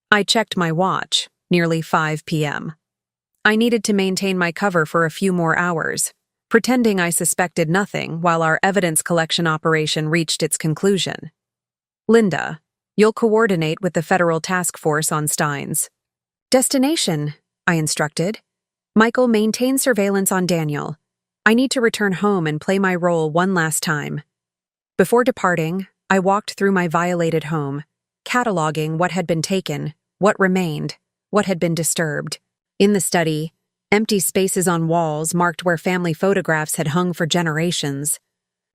I checked my watch, nearly 5 p.m. I needed to maintain my cover for a few more hours, pretending I suspected nothing while our evidence collection operation reached its conclusion. Linda, you'll coordinate with the federal task force on Stein's destination, I instructed. Michael, maintain surveillance on Daniel. I need to return home and play my role one last time. Before departing, I walked through my violated home, cataloging what had been taken, what remained, what had been disturbed. In the study, empty spaces on walls marked where family photographs had hung for generations.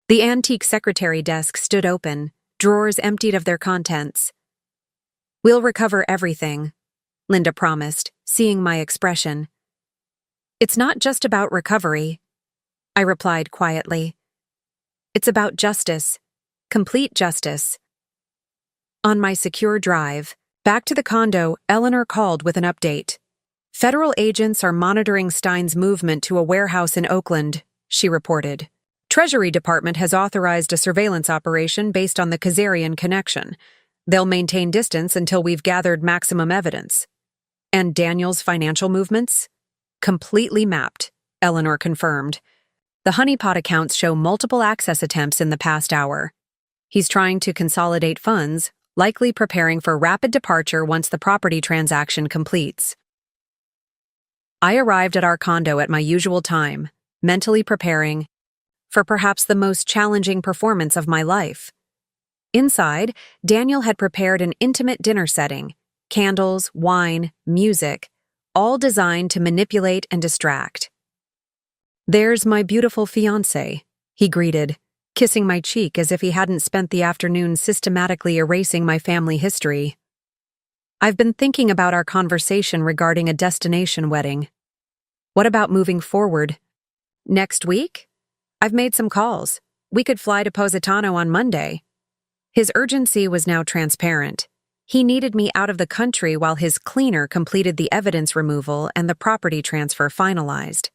The antique secretary desk stood open, drawers emptied of their contents. "We'll recover everything," Linda promised, seeing my expression. "It's not just about recovery," I replied quietly. "It's about justice, complete justice." On my secure drive, back to the condo, Eleanor called with an update. "Federal agents are monitoring Stein's movement to a warehouse in Oakland," she reported. "Treasury Department has authorized a surveillance operation based on the Kazarian connection. They'll maintain distance until we've gathered maximum evidence." "And Daniel's financial movements?" "Completely mapped," Eleanor confirmed. "The honeypot accounts show multiple access attempts in the past hour. He's trying to consolidate funds, likely preparing for rapid departure once the property transaction completes." I arrived at our condo at my usual time, mentally preparing for perhaps the most challenging performance of my life. Inside, Daniel had prepared an intimate dinner setting, candles, wine, music, all designed to manipulate and distract. "There's my beautiful fiancé," he greeted, kissing my cheek as if he hadn't spent the afternoon systematically erasing my family history. "I've been thinking about our conversation regarding a destination wedding. What about moving forward? Next week? I've made some calls. We could fly to Positano on Monday." His urgency was now transparent. He needed me out of the country while his cleaner completed the evidence removal and the property transfer finalized.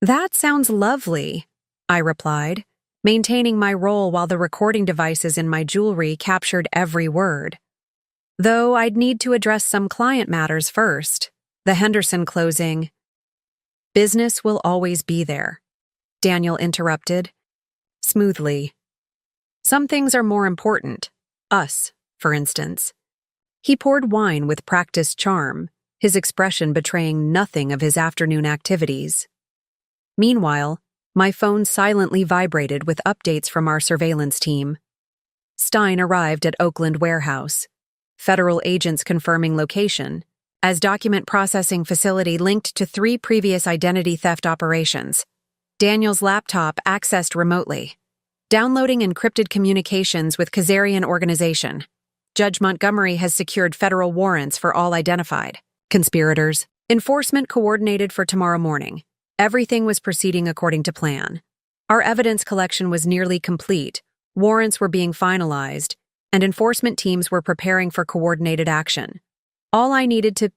"That sounds lovely," I replied, maintaining my role while the recording devices in my jewelry captured every word. "Though I'd need to address some client matters first. The Henderson closing." "Business will always be there," Daniel interrupted, smoothly. "Some things are more important. Us, for instance." He poured wine with practiced charm, his expression betraying nothing of his afternoon activities. Meanwhile, my phone silently vibrated with updates from our surveillance team. Stein arrived at Oakland warehouse. Federal agents confirming location, as document processing facility linked to 3 previous identity theft operations. Daniel's laptop accessed remotely. Downloading encrypted communications with Kazarian organization. Judge Montgomery has secured federal warrants for all identified conspirators. Enforcement coordinated for tomorrow morning. Everything was proceeding according to plan. Our evidence collection was nearly complete, warrants were being finalized, and enforcement teams were preparing for coordinated action. All I needed to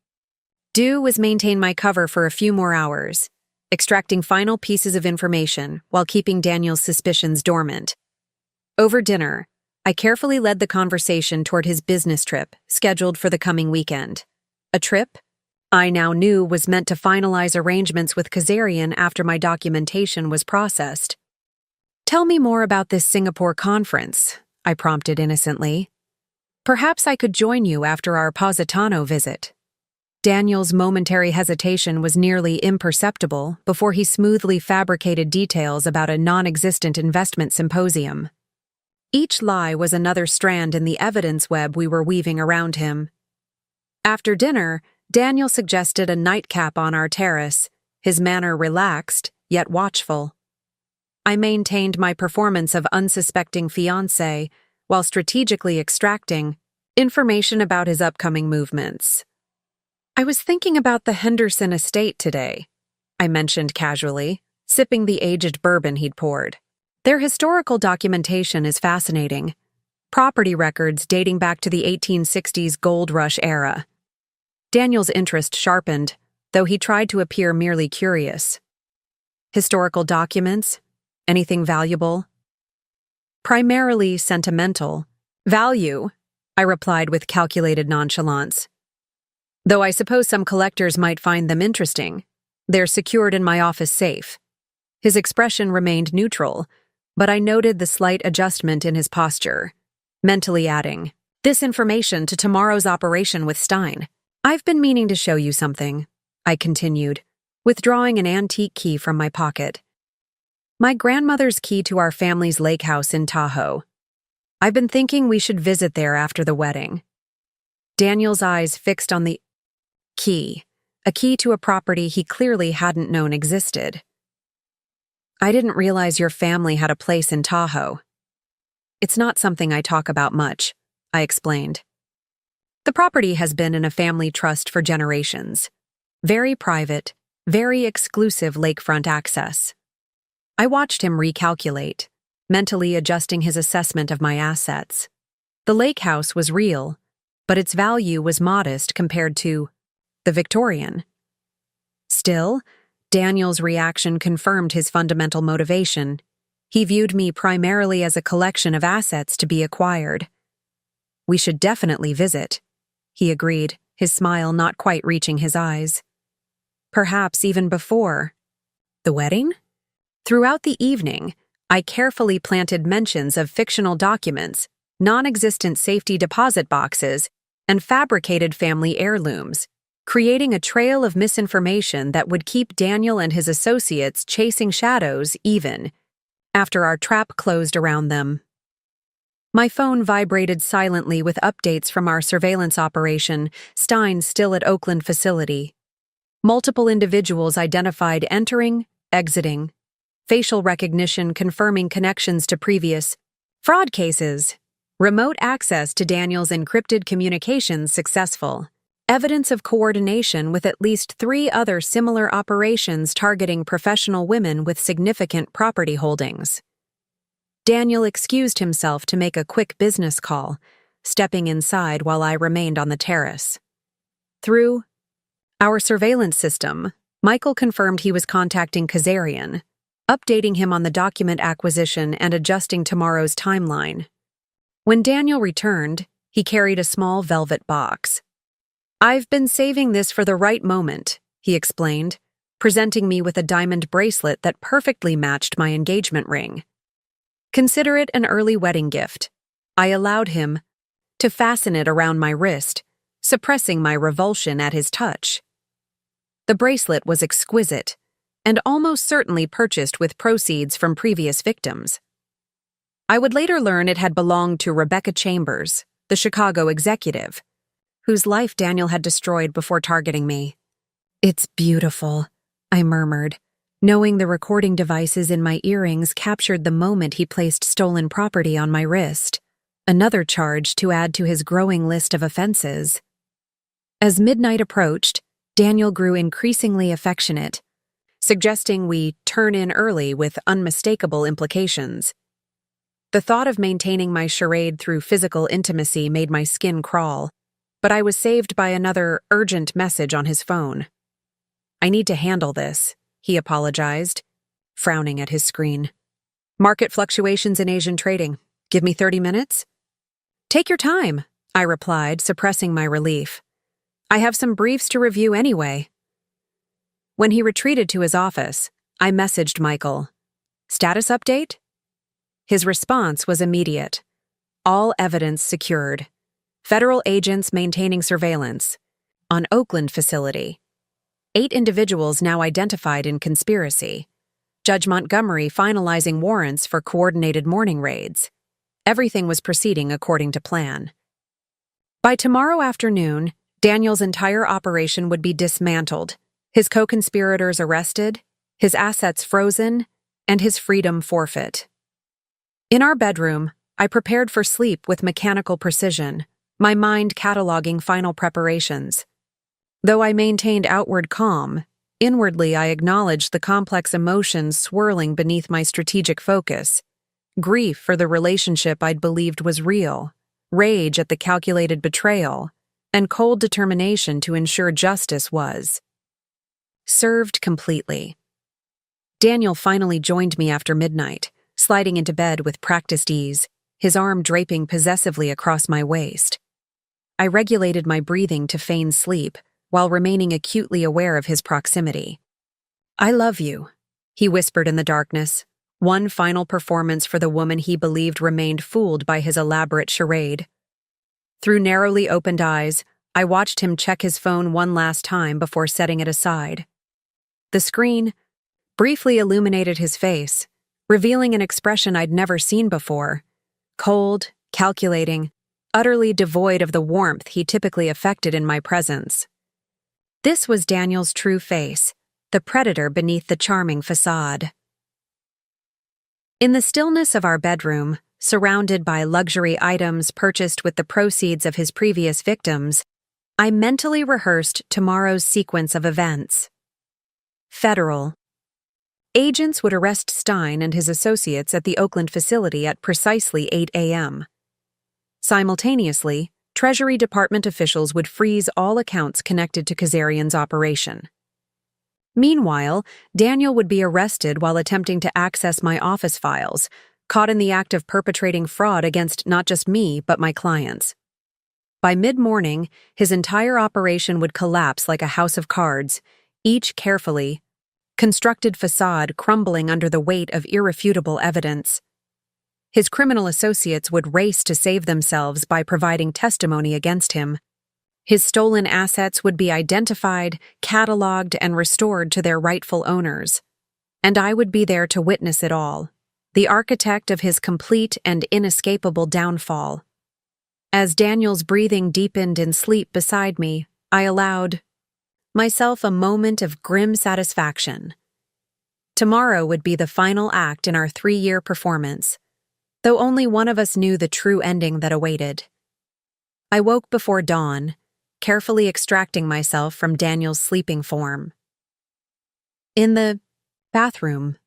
do was maintain my cover for a few more hours, extracting final pieces of information while keeping Daniel's suspicions dormant. Over dinner, I carefully led the conversation toward his business trip, scheduled for the coming weekend. A trip I now knew was meant to finalize arrangements with Kazarian after my documentation was processed. "Tell me more about this Singapore conference," I prompted innocently. "Perhaps I could join you after our Positano visit." Daniel's momentary hesitation was nearly imperceptible before he smoothly fabricated details about a non-existent investment symposium. Each lie was another strand in the evidence web we were weaving around him. After dinner, Daniel suggested a nightcap on our terrace, his manner relaxed, yet watchful. I maintained my performance of unsuspecting fiancé while strategically extracting information about his upcoming movements. "I was thinking about the Henderson estate today," I mentioned casually, sipping the aged bourbon he'd poured. "Their historical documentation is fascinating. Property records dating back to the 1860s gold rush era." Daniel's interest sharpened, though he tried to appear merely curious. "Historical documents? Anything valuable?" "Primarily sentimental. Value," I replied with calculated nonchalance. "Though I suppose some collectors might find them interesting. They're secured in my office safe." His expression remained neutral, but I noted the slight adjustment in his posture, mentally adding, "This information to tomorrow's operation with Stein. I've been meaning to show you something," I continued, withdrawing an antique key from my pocket. "My grandmother's key to our family's lake house in Tahoe. I've been thinking we should visit there after the wedding. Daniel's eyes fixed on the key, a key to a property he clearly hadn't known existed. I didn't realize your family had a place in Tahoe. It's not something I talk about much, I explained. The property has been in a family trust for generations. Very private, very exclusive lakefront access. I watched him recalculate, mentally adjusting his assessment of my assets. The lake house was real, but its value was modest compared to the Victorian. Still, Daniel's reaction confirmed his fundamental motivation. He viewed me primarily as a collection of assets to be acquired. We should definitely visit, he agreed, his smile not quite reaching his eyes. Perhaps even before the wedding? Throughout the evening, I carefully planted mentions of fictional documents, non-existent safety deposit boxes, and fabricated family heirlooms, creating a trail of misinformation that would keep Daniel and his associates chasing shadows even after our trap closed around them. My phone vibrated silently with updates from our surveillance operation, Stein still at Oakland facility. Multiple individuals identified entering, exiting. Facial recognition confirming connections to previous fraud cases. Remote access to Daniel's encrypted communications successful. Evidence of coordination with at least 3 other similar operations targeting professional women with significant property holdings. Daniel excused himself to make a quick business call, stepping inside while I remained on the terrace. Through our surveillance system, Michael confirmed he was contacting Kazarian, updating him on the document acquisition and adjusting tomorrow's timeline. When Daniel returned, he carried a small velvet box. I've been saving this for the right moment, he explained, presenting me with a diamond bracelet that perfectly matched my engagement ring. Consider it an early wedding gift. I allowed him to fasten it around my wrist, suppressing my revulsion at his touch. The bracelet was exquisite, and almost certainly purchased with proceeds from previous victims. I would later learn it had belonged to Rebecca Chambers, the Chicago executive, whose life Daniel had destroyed before targeting me. It's beautiful, I murmured, knowing the recording devices in my earrings captured the moment he placed stolen property on my wrist, another charge to add to his growing list of offenses. As midnight approached, Daniel grew increasingly affectionate, suggesting we turn in early with unmistakable implications. The thought of maintaining my charade through physical intimacy made my skin crawl, but I was saved by another urgent message on his phone. I need to handle this, he apologized, frowning at his screen. Market fluctuations in Asian trading. Give me 30 minutes? Take your time, I replied, suppressing my relief. I have some briefs to review anyway. When he retreated to his office, I messaged Michael. Status update? His response was immediate. All evidence secured. Federal agents maintaining surveillance. On Oakland facility. 8 individuals now identified in conspiracy. Judge Montgomery finalizing warrants for coordinated morning raids. Everything was proceeding according to plan. By tomorrow afternoon, Daniel's entire operation would be dismantled, his co-conspirators arrested, his assets frozen, and his freedom forfeit. In our bedroom, I prepared for sleep with mechanical precision, my mind cataloging final preparations. Though I maintained outward calm, inwardly I acknowledged the complex emotions swirling beneath my strategic focus. Grief for the relationship I'd believed was real, rage at the calculated betrayal, and cold determination to ensure justice was served completely. Daniel finally joined me after midnight, sliding into bed with practiced ease, his arm draping possessively across my waist. I regulated my breathing to feign sleep, while remaining acutely aware of his proximity. I love you, he whispered in the darkness, one final performance for the woman he believed remained fooled by his elaborate charade. Through narrowly opened eyes, I watched him check his phone one last time before setting it aside. The screen briefly illuminated his face, revealing an expression I'd never seen before. Cold, calculating, utterly devoid of the warmth he typically affected in my presence. This was Daniel's true face, the predator beneath the charming facade. In the stillness of our bedroom, surrounded by luxury items purchased with the proceeds of his previous victims, I mentally rehearsed tomorrow's sequence of events. Federal. Agents would arrest Stein and his associates at the Oakland facility at precisely 8 a.m. Simultaneously, Treasury Department officials would freeze all accounts connected to Kazarian's operation. Meanwhile, Daniel would be arrested while attempting to access my office files, caught in the act of perpetrating fraud against not just me but my clients. By mid-morning, his entire operation would collapse like a house of cards, each carefully constructed facade crumbling under the weight of irrefutable evidence. His criminal associates would race to save themselves by providing testimony against him. His stolen assets would be identified, cataloged, and restored to their rightful owners. And I would be there to witness it all, the architect of his complete and inescapable downfall. As Daniel's breathing deepened in sleep beside me, I allowed myself a moment of grim satisfaction. Tomorrow would be the final act in our 3-year performance, though only one of us knew the true ending that awaited. I woke before dawn, carefully extracting myself from Daniel's sleeping form. In the bathroom,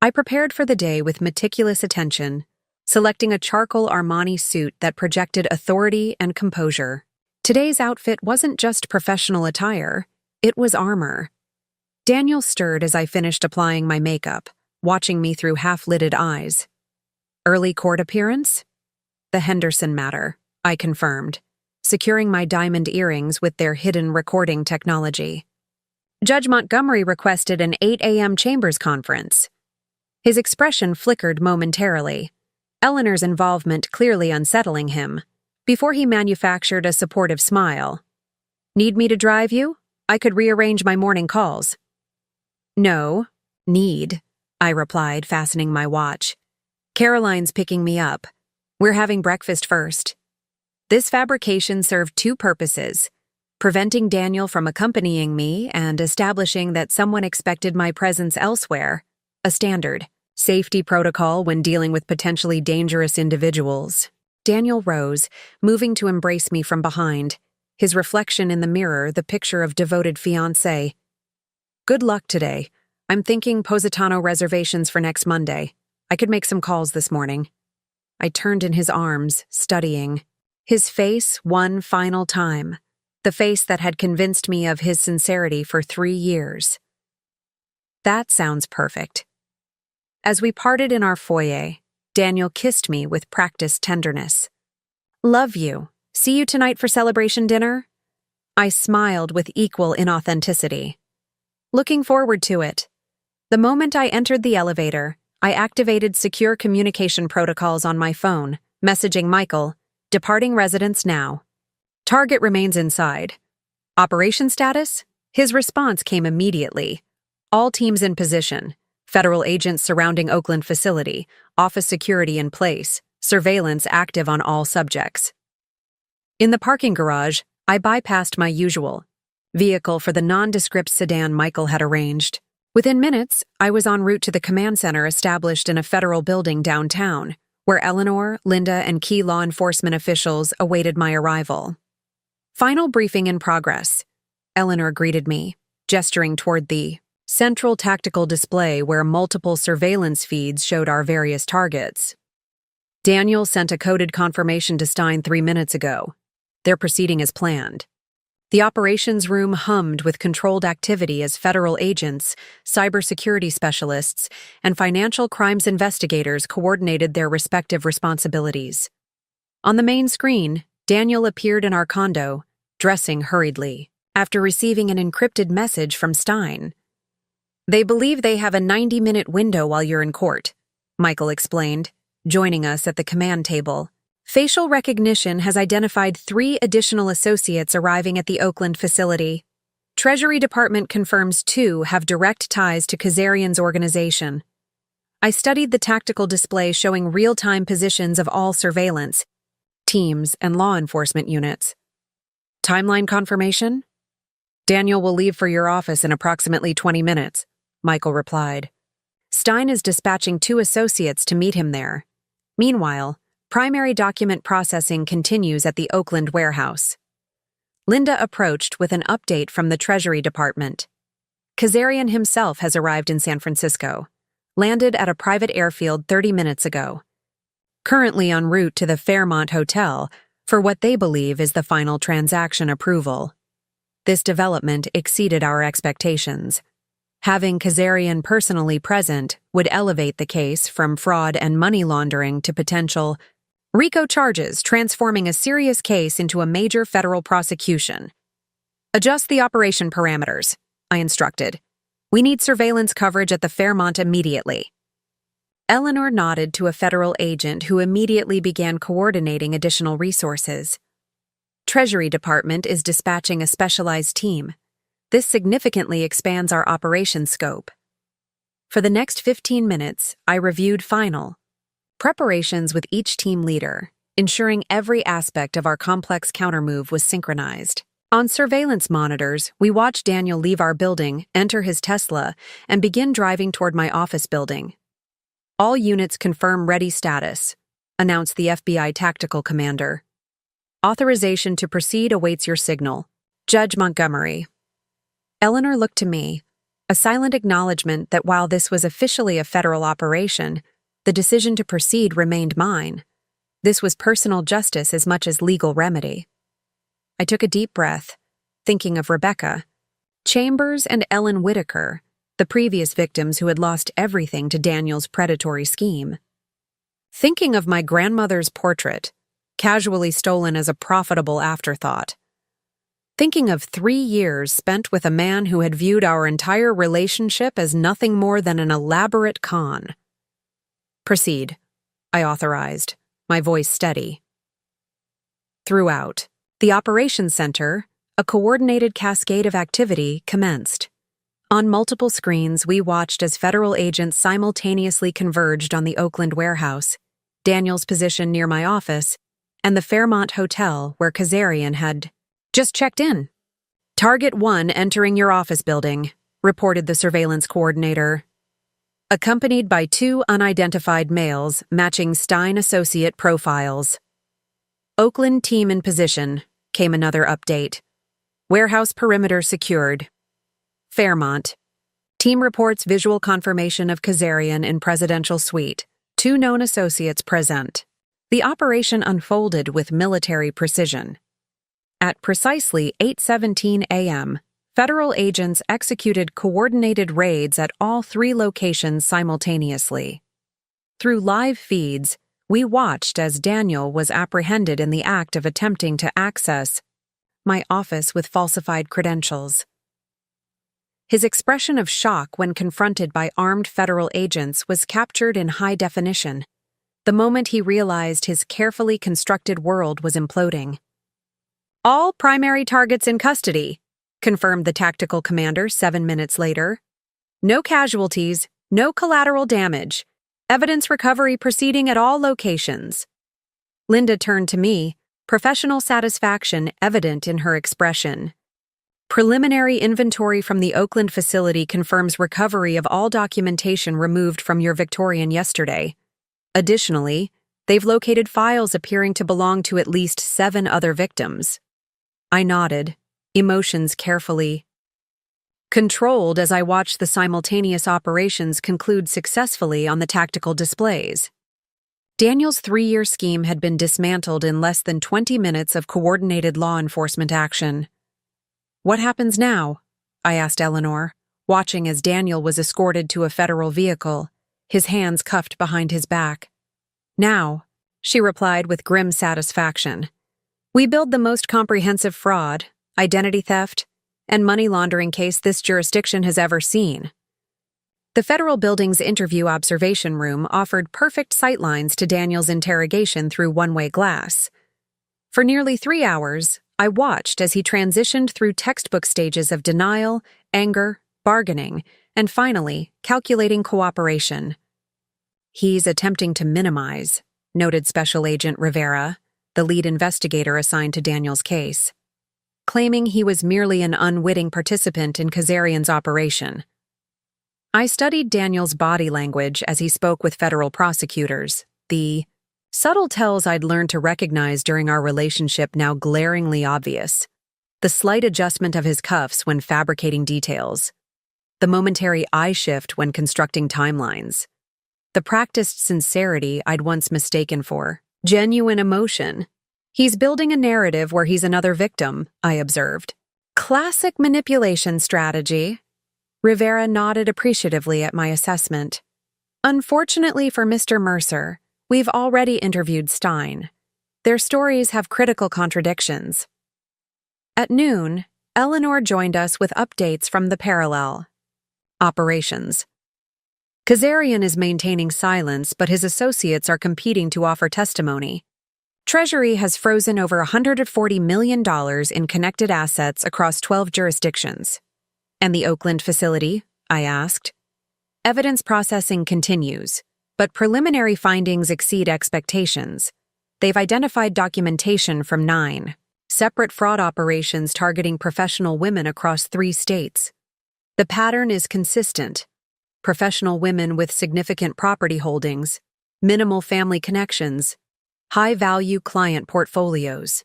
I prepared for the day with meticulous attention, selecting a charcoal Armani suit that projected authority and composure. Today's outfit wasn't just professional attire, it was armor. Daniel stirred as I finished applying my makeup, watching me through half-lidded eyes. Early court appearance? The Henderson matter, I confirmed, securing my diamond earrings with their hidden recording technology. Judge Montgomery requested an 8 a.m. chambers conference. His expression flickered momentarily, Eleanor's involvement clearly unsettling him, before he manufactured a supportive smile. Need me to drive you? I could rearrange my morning calls. No, need, I replied, fastening my watch. Caroline's picking me up. We're having breakfast first. This fabrication served 2 purposes: preventing Daniel from accompanying me and establishing that someone expected my presence elsewhere, a standard safety protocol when dealing with potentially dangerous individuals. Daniel rose, moving to embrace me from behind, his reflection in the mirror the picture of devoted fiancé. Good luck today. I'm thinking Positano reservations for next Monday. I could make some calls this morning. I turned in his arms, studying his face one final time, the face that had convinced me of his sincerity for 3 years. That sounds perfect. As we parted in our foyer, Daniel kissed me with practiced tenderness. Love you. See you tonight for celebration dinner? I smiled with equal inauthenticity. Looking forward to it. The moment I entered the elevator, I activated secure communication protocols on my phone, messaging Michael, departing residence now. Target remains inside. Operation status? His response came immediately. All teams in position. Federal agents surrounding Oakland facility, office security in place, surveillance active on all subjects. In the parking garage, I bypassed my usual vehicle for the nondescript sedan Michael had arranged. Within minutes, I was en route to the command center established in a federal building downtown, where Eleanor, Linda, and key law enforcement officials awaited my arrival. Final briefing in progress. Eleanor greeted me, gesturing toward the central tactical display where multiple surveillance feeds showed our various targets. Daniel sent a coded confirmation to Stein 3 minutes ago. They're proceeding as planned. The operations room hummed with controlled activity as federal agents, cybersecurity specialists, and financial crimes investigators coordinated their respective responsibilities. On the main screen, Daniel appeared in our condo, dressing hurriedly, after receiving an encrypted message from Stein. They believe they have a 90-minute window while you're in court, Michael explained, joining us at the command table. Facial recognition has identified 3 additional associates arriving at the Oakland facility. Treasury Department confirms 2 have direct ties to Kazarian's organization. I studied the tactical display showing real-time positions of all surveillance teams and law enforcement units. Timeline confirmation? Daniel will leave for your office in approximately 20 minutes, Michael replied. Stein is dispatching 2 associates to meet him there. Meanwhile, primary document processing continues at the Oakland warehouse. Linda approached with an update from the Treasury Department. Kazarian himself has arrived in San Francisco, landed at a private airfield 30 minutes ago. Currently en route to the Fairmont Hotel for what they believe is the final transaction approval. This development exceeded our expectations. Having Kazarian personally present would elevate the case from fraud and money laundering to potential RICO charges, transforming a serious case into a major federal prosecution. Adjust the operation parameters, I instructed. We need surveillance coverage at the Fairmont immediately. Eleanor nodded to a federal agent who immediately began coordinating additional resources. Treasury Department is dispatching a specialized team. This significantly expands our operation scope. For the next 15 minutes, I reviewed final preparations with each team leader, ensuring every aspect of our complex countermove was synchronized. On surveillance monitors, we watched Daniel leave our building, enter his Tesla, and begin driving toward my office building. All units confirm ready status, announced the FBI tactical commander. Authorization to proceed awaits your signal. Judge Montgomery. Eleanor looked to me, a silent acknowledgement that while this was officially a federal operation, the decision to proceed remained mine. This was personal justice as much as legal remedy. I took a deep breath, thinking of Rebecca, Chambers, and Ellen Whitaker, the previous victims who had lost everything to Daniel's predatory scheme. Thinking of my grandmother's portrait, casually stolen as a profitable afterthought. Thinking of 3 years spent with a man who had viewed our entire relationship as nothing more than an elaborate con. Proceed, I authorized, my voice steady. Throughout the operations center, a coordinated cascade of activity commenced. On multiple screens, we watched as federal agents simultaneously converged on the Oakland warehouse, Daniel's position near my office, and the Fairmont Hotel where Kazarian had just checked in. Target 1 entering your office building, reported the surveillance coordinator. Accompanied by 2 unidentified males matching Stein associate profiles. Oakland team in position, came another update. Warehouse perimeter secured. Fairmont. Team reports visual confirmation of Kazarian in presidential suite. 2 known associates present. The operation unfolded with military precision. At precisely 8:17 a.m., federal agents executed coordinated raids at all 3 locations simultaneously. Through live feeds, we watched as Daniel was apprehended in the act of attempting to access my office with falsified credentials. His expression of shock when confronted by armed federal agents was captured in high definition, the moment he realized his carefully constructed world was imploding. All primary targets in custody, confirmed the tactical commander 7 minutes later. No casualties, no collateral damage. Evidence recovery proceeding at all locations. Linda turned to me, professional satisfaction evident in her expression. Preliminary inventory from the Oakland facility confirms recovery of all documentation removed from your Victorian yesterday. Additionally, they've located files appearing to belong to at least 7 other victims. I nodded, emotions carefully controlled as I watched the simultaneous operations conclude successfully on the tactical displays. Daniel's 3-year scheme had been dismantled in less than 20 minutes of coordinated law enforcement action. What happens now? I asked Eleanor, watching as Daniel was escorted to a federal vehicle, his hands cuffed behind his back. Now, she replied with grim satisfaction. We build the most comprehensive fraud, identity theft, and money laundering case this jurisdiction has ever seen. The federal building's interview observation room offered perfect sightlines to Daniel's interrogation through one-way glass. For nearly 3 hours, I watched as he transitioned through textbook stages of denial, anger, bargaining, and finally, calculating cooperation. He's attempting to minimize, noted Special Agent Rivera, the lead investigator assigned to Daniel's case, claiming he was merely an unwitting participant in Kazarian's operation. I studied Daniel's body language as he spoke with federal prosecutors, the subtle tells I'd learned to recognize during our relationship now glaringly obvious. The slight adjustment of his cuffs when fabricating details. The momentary eye shift when constructing timelines. The practiced sincerity I'd once mistaken for genuine emotion. He's building a narrative where he's another victim, I observed. Classic manipulation strategy. Rivera nodded appreciatively at my assessment. Unfortunately for Mr. Mercer, we've already interviewed Stein. Their stories have critical contradictions. At noon, Eleanor joined us with updates from the parallel operations. Kazarian is maintaining silence, but his associates are competing to offer testimony. Treasury has frozen over $140 million in connected assets across 12 jurisdictions. And the Oakland facility? I asked. Evidence processing continues, but preliminary findings exceed expectations. They've identified documentation from 9 separate fraud operations targeting professional women across 3 states. The pattern is consistent. Professional women with significant property holdings, minimal family connections, high-value client portfolios.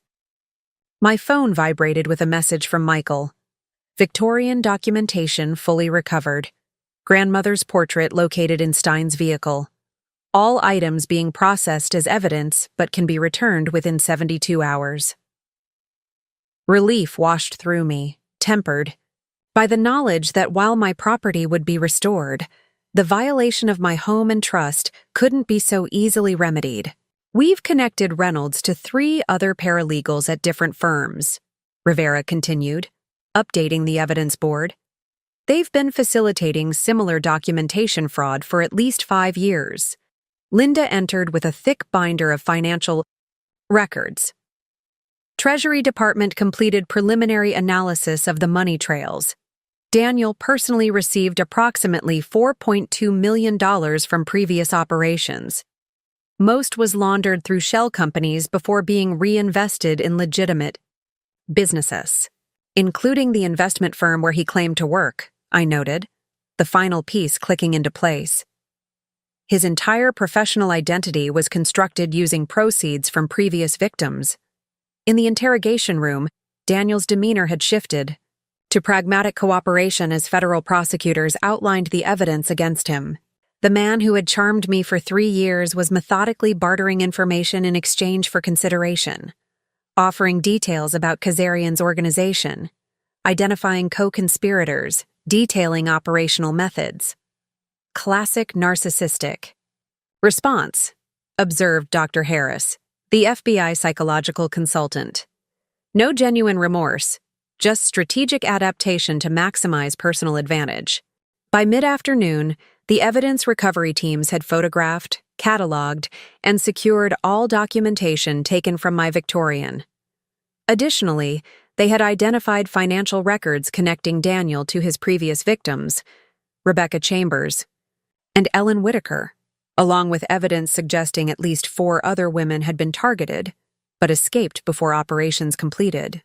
My phone vibrated with a message from Michael. Victorian documentation fully recovered. Grandmother's portrait located in Stein's vehicle. All items being processed as evidence but can be returned within 72 hours. Relief washed through me, tempered by the knowledge that while my property would be restored, the violation of my home and trust couldn't be so easily remedied. We've connected Reynolds to 3 other paralegals at different firms, Rivera continued, updating the evidence board. They've been facilitating similar documentation fraud for at least 5 years. Linda entered with a thick binder of financial records. Treasury Department completed preliminary analysis of the money trails. Daniel personally received approximately $4.2 million from previous operations. Most was laundered through shell companies before being reinvested in legitimate businesses, including the investment firm where he claimed to work, I noted, the final piece clicking into place. His entire professional identity was constructed using proceeds from previous victims. In the interrogation room, Daniel's demeanor had shifted to pragmatic cooperation as federal prosecutors outlined the evidence against him. The man who had charmed me for 3 years was methodically bartering information in exchange for consideration, offering details about Kazarian's organization, identifying co-conspirators, detailing operational methods. Classic narcissistic. Response, observed Dr. Harris, the FBI psychological consultant. No genuine remorse, just strategic adaptation to maximize personal advantage. By mid-afternoon, the evidence recovery teams had photographed, cataloged, and secured all documentation taken from my Victorian. Additionally, they had identified financial records connecting Daniel to his previous victims, Rebecca Chambers and Ellen Whitaker, along with evidence suggesting at least 4 other women had been targeted, but escaped before operations completed.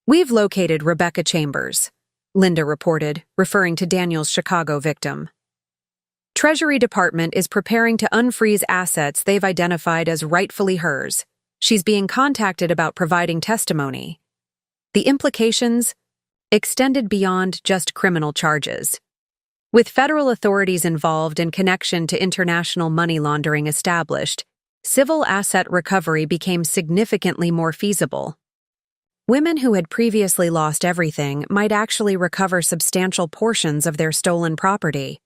We've located Rebecca Chambers, Linda reported, referring to Daniel's Chicago victim. Treasury Department is preparing to unfreeze assets they've identified as rightfully hers. She's being contacted about providing testimony. The implications extended beyond just criminal charges. With federal authorities involved in connection to international money laundering established, civil asset recovery became significantly more feasible. Women who had previously lost everything might actually recover substantial portions of their stolen property.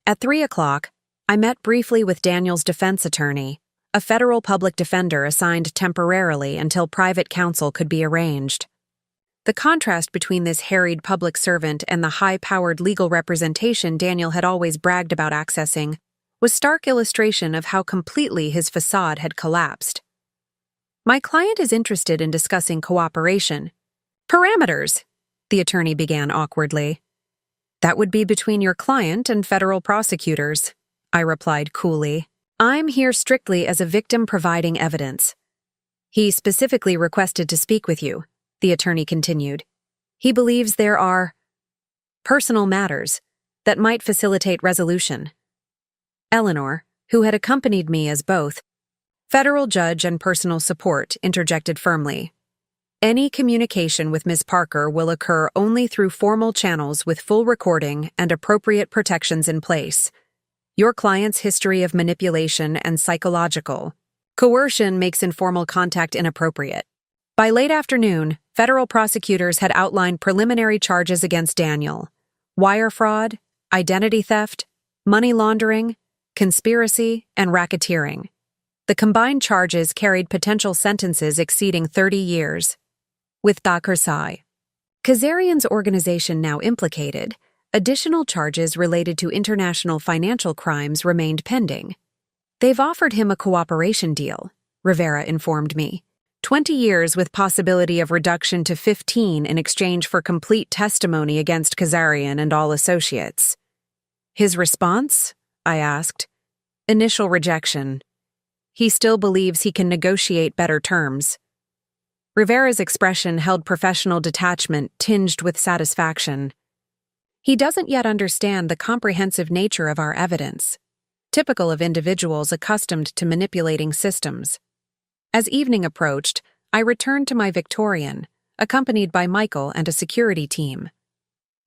At 3 o'clock, I met briefly with Daniel's defense attorney, a federal public defender assigned temporarily until private counsel could be arranged. The contrast between this harried public servant and the high-powered legal representation Daniel had always bragged about accessing was stark illustration of how completely his facade had collapsed. My client is interested in discussing cooperation. Parameters, the attorney began awkwardly. That would be between your client and federal prosecutors, I replied coolly. I'm here strictly as a victim providing evidence. He specifically requested to speak with you, the attorney continued. He believes there are personal matters that might facilitate resolution. Eleanor, who had accompanied me as both federal judge and personal support, interjected firmly. Any communication with Ms. Parker will occur only through formal channels with full recording and appropriate protections in place. Your client's history of manipulation and psychological coercion makes informal contact inappropriate. By late afternoon, federal prosecutors had outlined preliminary charges against Daniel: wire fraud, identity theft, money laundering, conspiracy, and racketeering. The combined charges carried potential sentences exceeding 30 years. With Dakursai, Kazarian's organization now implicated, additional charges related to international financial crimes remained pending. They've offered him a cooperation deal, Rivera informed me. 20 years with possibility of reduction to 15 in exchange for complete testimony against Kazarian and all associates. His response? I asked. Initial rejection. He still believes he can negotiate better terms. Rivera's expression held professional detachment tinged with satisfaction. He doesn't yet understand the comprehensive nature of our evidence, typical of individuals accustomed to manipulating systems. As evening approached, I returned to my Victorian, accompanied by Michael and a security team.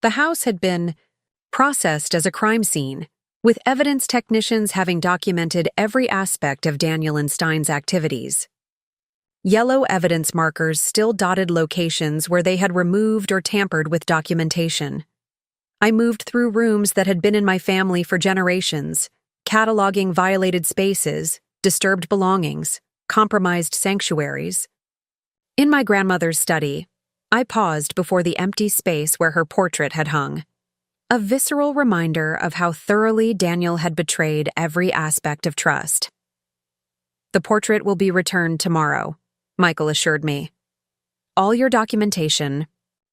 The house had been processed as a crime scene, with evidence technicians having documented every aspect of Daniel and Stein's activities. Yellow evidence markers still dotted locations where they had removed or tampered with documentation. I moved through rooms that had been in my family for generations, cataloging violated spaces, disturbed belongings, compromised sanctuaries. In my grandmother's study, I paused before the empty space where her portrait had hung. A visceral reminder of how thoroughly Daniel had betrayed every aspect of trust. The portrait will be returned tomorrow, Michael assured me. All your documentation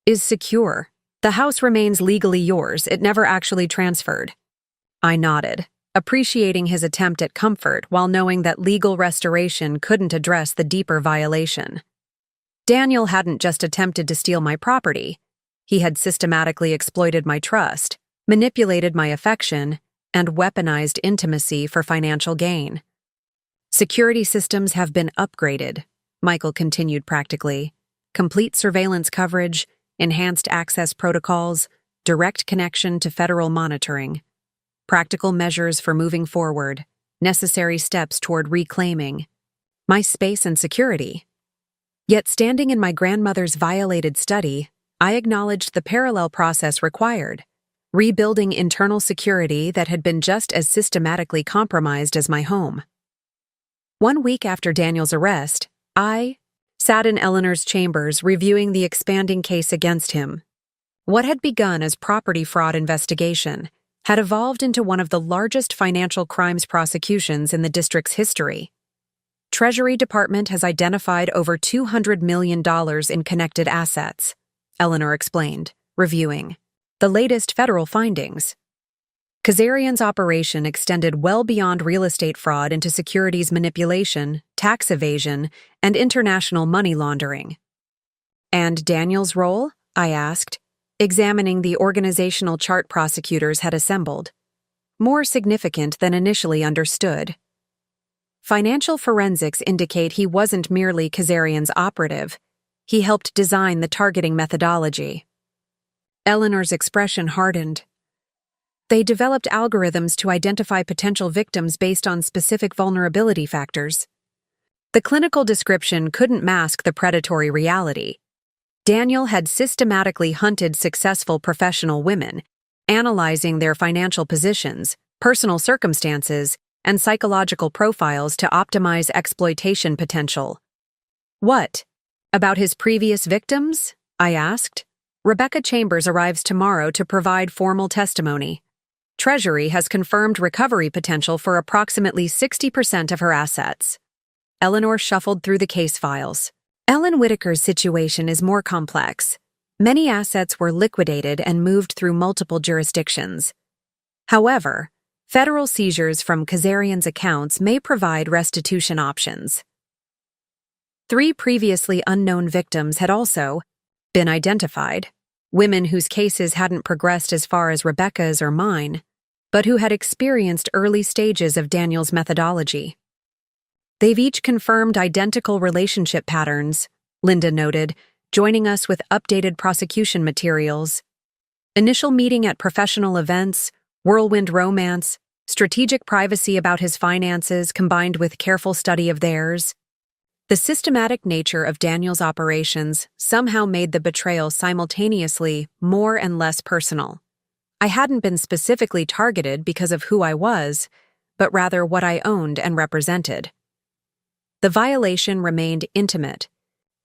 is secure. The house remains legally yours. It never actually transferred. I nodded, appreciating his attempt at comfort while knowing that legal restoration couldn't address the deeper violation. Daniel hadn't just attempted to steal my property. He had systematically exploited my trust, manipulated my affection, and weaponized intimacy for financial gain. Security systems have been upgraded, Michael continued practically. Complete surveillance coverage, enhanced access protocols, direct connection to federal monitoring. Practical measures for moving forward, necessary steps toward reclaiming my space and security. Yet standing in my grandmother's violated study, I acknowledged the parallel process required, rebuilding internal security that had been just as systematically compromised as my home. 1 week after Daniel's arrest, I sat in Eleanor's chambers reviewing the expanding case against him. What had begun as property fraud investigation had evolved into one of the largest financial crimes prosecutions in the district's history. Treasury Department has identified over $200 million in connected assets, Eleanor explained, reviewing the latest federal findings. Kazarian's operation extended well beyond real estate fraud into securities manipulation, tax evasion, and international money laundering. And Daniel's role? I asked, examining the organizational chart prosecutors had assembled. More significant than initially understood. Financial forensics indicate he wasn't merely Kazarian's operative. He helped design the targeting methodology. Eleanor's expression hardened. They developed algorithms to identify potential victims based on specific vulnerability factors. The clinical description couldn't mask the predatory reality. Daniel had systematically hunted successful professional women, analyzing their financial positions, personal circumstances, and psychological profiles to optimize exploitation potential. What? About his previous victims? I asked. Rebecca Chambers arrives tomorrow to provide formal testimony. Treasury has confirmed recovery potential for approximately 60% of her assets. Eleanor shuffled through the case files. Ellen Whitaker's situation is more complex. Many assets were liquidated and moved through multiple jurisdictions. However, Federal seizures from Kazarian's accounts may provide restitution options. 3 previously unknown victims had also been identified, women whose cases hadn't progressed as far as Rebecca's or mine, but who had experienced early stages of Daniel's methodology. They've each confirmed identical relationship patterns, Linda noted, joining us with updated prosecution materials. Initial meeting at professional events, whirlwind romance, strategic privacy about his finances combined with careful study of theirs. The systematic nature of Daniel's operations somehow made the betrayal simultaneously more and less personal. I hadn't been specifically targeted because of who I was, but rather what I owned and represented. The violation remained intimate,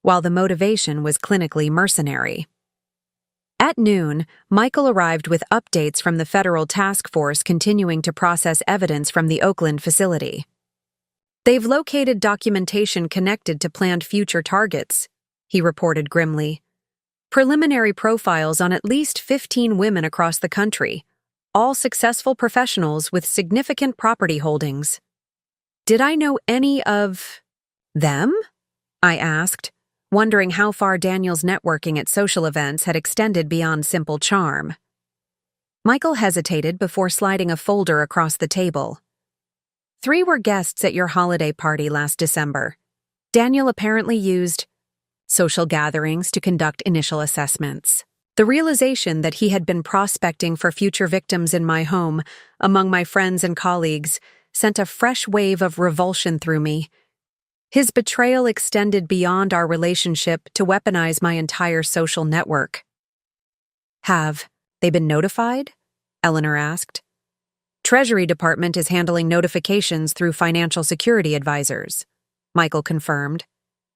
while the motivation was clinically mercenary. At noon, Michael arrived with updates from the federal task force continuing to process evidence from the Oakland facility. They've located documentation connected to planned future targets, he reported grimly. Preliminary profiles on at least 15 women across the country, all successful professionals with significant property holdings. Did I know any of them? I asked, wondering how far Daniel's networking at social events had extended beyond simple charm. Michael hesitated before sliding a folder across the table. 3 were guests at your holiday party last December. Daniel apparently used social gatherings to conduct initial assessments. The realization that he had been prospecting for future victims in my home, among my friends and colleagues, sent a fresh wave of revulsion through me. His betrayal extended beyond our relationship to weaponize my entire social network. Have they been notified? Eleanor asked. Treasury Department is handling notifications through financial security advisors, Michael confirmed.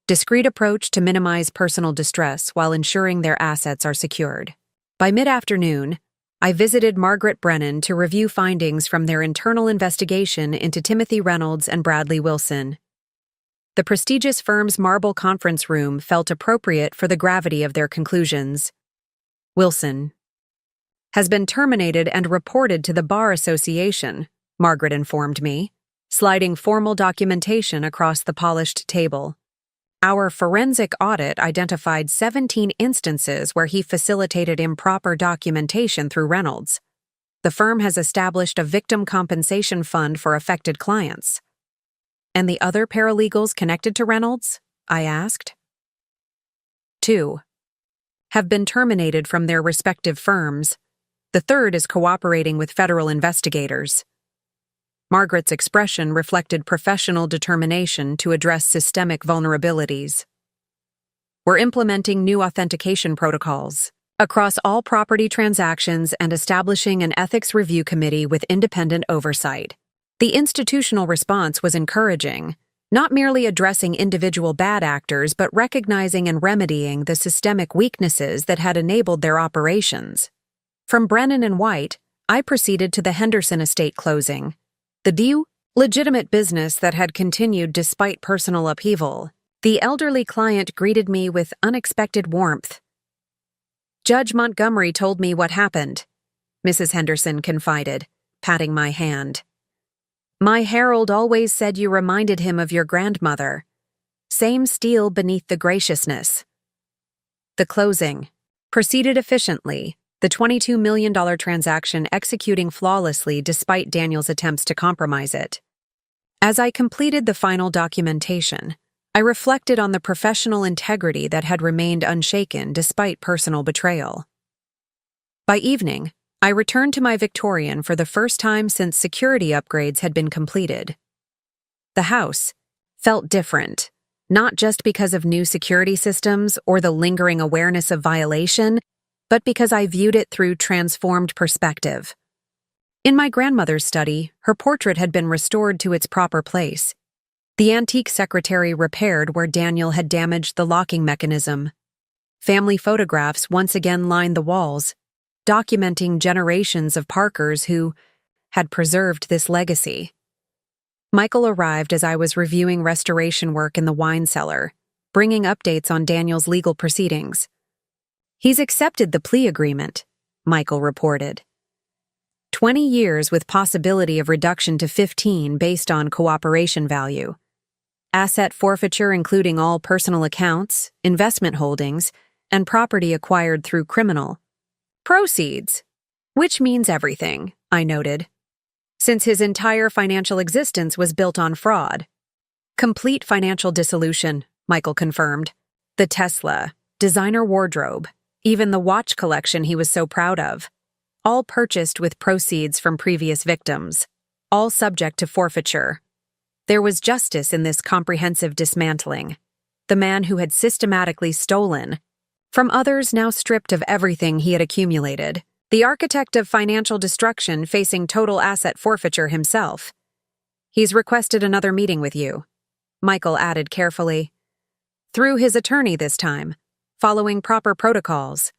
Discreet approach to minimize personal distress while ensuring their assets are secured. By mid-afternoon, I visited Margaret Brennan to review findings from their internal investigation into Timothy Reynolds and Bradley Wilson. The prestigious firm's marble conference room felt appropriate for the gravity of their conclusions. Wilson has been terminated and reported to the Bar Association, Margaret informed me, sliding formal documentation across the polished table. Our forensic audit identified 17 instances where he facilitated improper documentation through Reynolds. The firm has established a victim compensation fund for affected clients. And the other paralegals connected to Reynolds? I asked. 2 have been terminated from their respective firms. The third is cooperating with federal investigators. Margaret's expression reflected professional determination to address systemic vulnerabilities. We're implementing new authentication protocols across all property transactions and establishing an ethics review committee with independent oversight. The institutional response was encouraging, not merely addressing individual bad actors but recognizing and remedying the systemic weaknesses that had enabled their operations. From Brennan and White, I proceeded to the Henderson estate closing, the legitimate business that had continued despite personal upheaval. The elderly client greeted me with unexpected warmth. Judge Montgomery told me what happened, Mrs. Henderson confided, patting my hand. My herald always said you reminded him of your grandmother. Same steel beneath the graciousness. The closing proceeded efficiently, the $22 million transaction executing flawlessly despite Daniel's attempts to compromise it. As I completed the final documentation, I reflected on the professional integrity that had remained unshaken despite personal betrayal. By evening, I returned to my Victorian for the first time since security upgrades had been completed. The house felt different, not just because of new security systems or the lingering awareness of violation, but because I viewed it through transformed perspective. In my grandmother's study, her portrait had been restored to its proper place. The antique secretary repaired where Daniel had damaged the locking mechanism. Family photographs once again lined the walls, documenting generations of Parkers who had preserved this legacy. Michael arrived as I was reviewing restoration work in the wine cellar, bringing updates on Daniel's legal proceedings. He's accepted the plea agreement, Michael reported. 20 years with possibility of reduction to 15 based on cooperation value. Asset forfeiture including all personal accounts, investment holdings, and property acquired through criminal proceeds, which means everything, I noted, since his entire financial existence was built on fraud. Complete financial dissolution, Michael confirmed. The Tesla, designer wardrobe, even the watch collection he was so proud of, all purchased with proceeds from previous victims, all subject to forfeiture. There was justice in this comprehensive dismantling. The man who had systematically stolen from others now stripped of everything he had accumulated, the architect of financial destruction facing total asset forfeiture himself. He's requested another meeting with you, Michael added carefully. Through his attorney this time, following proper protocols.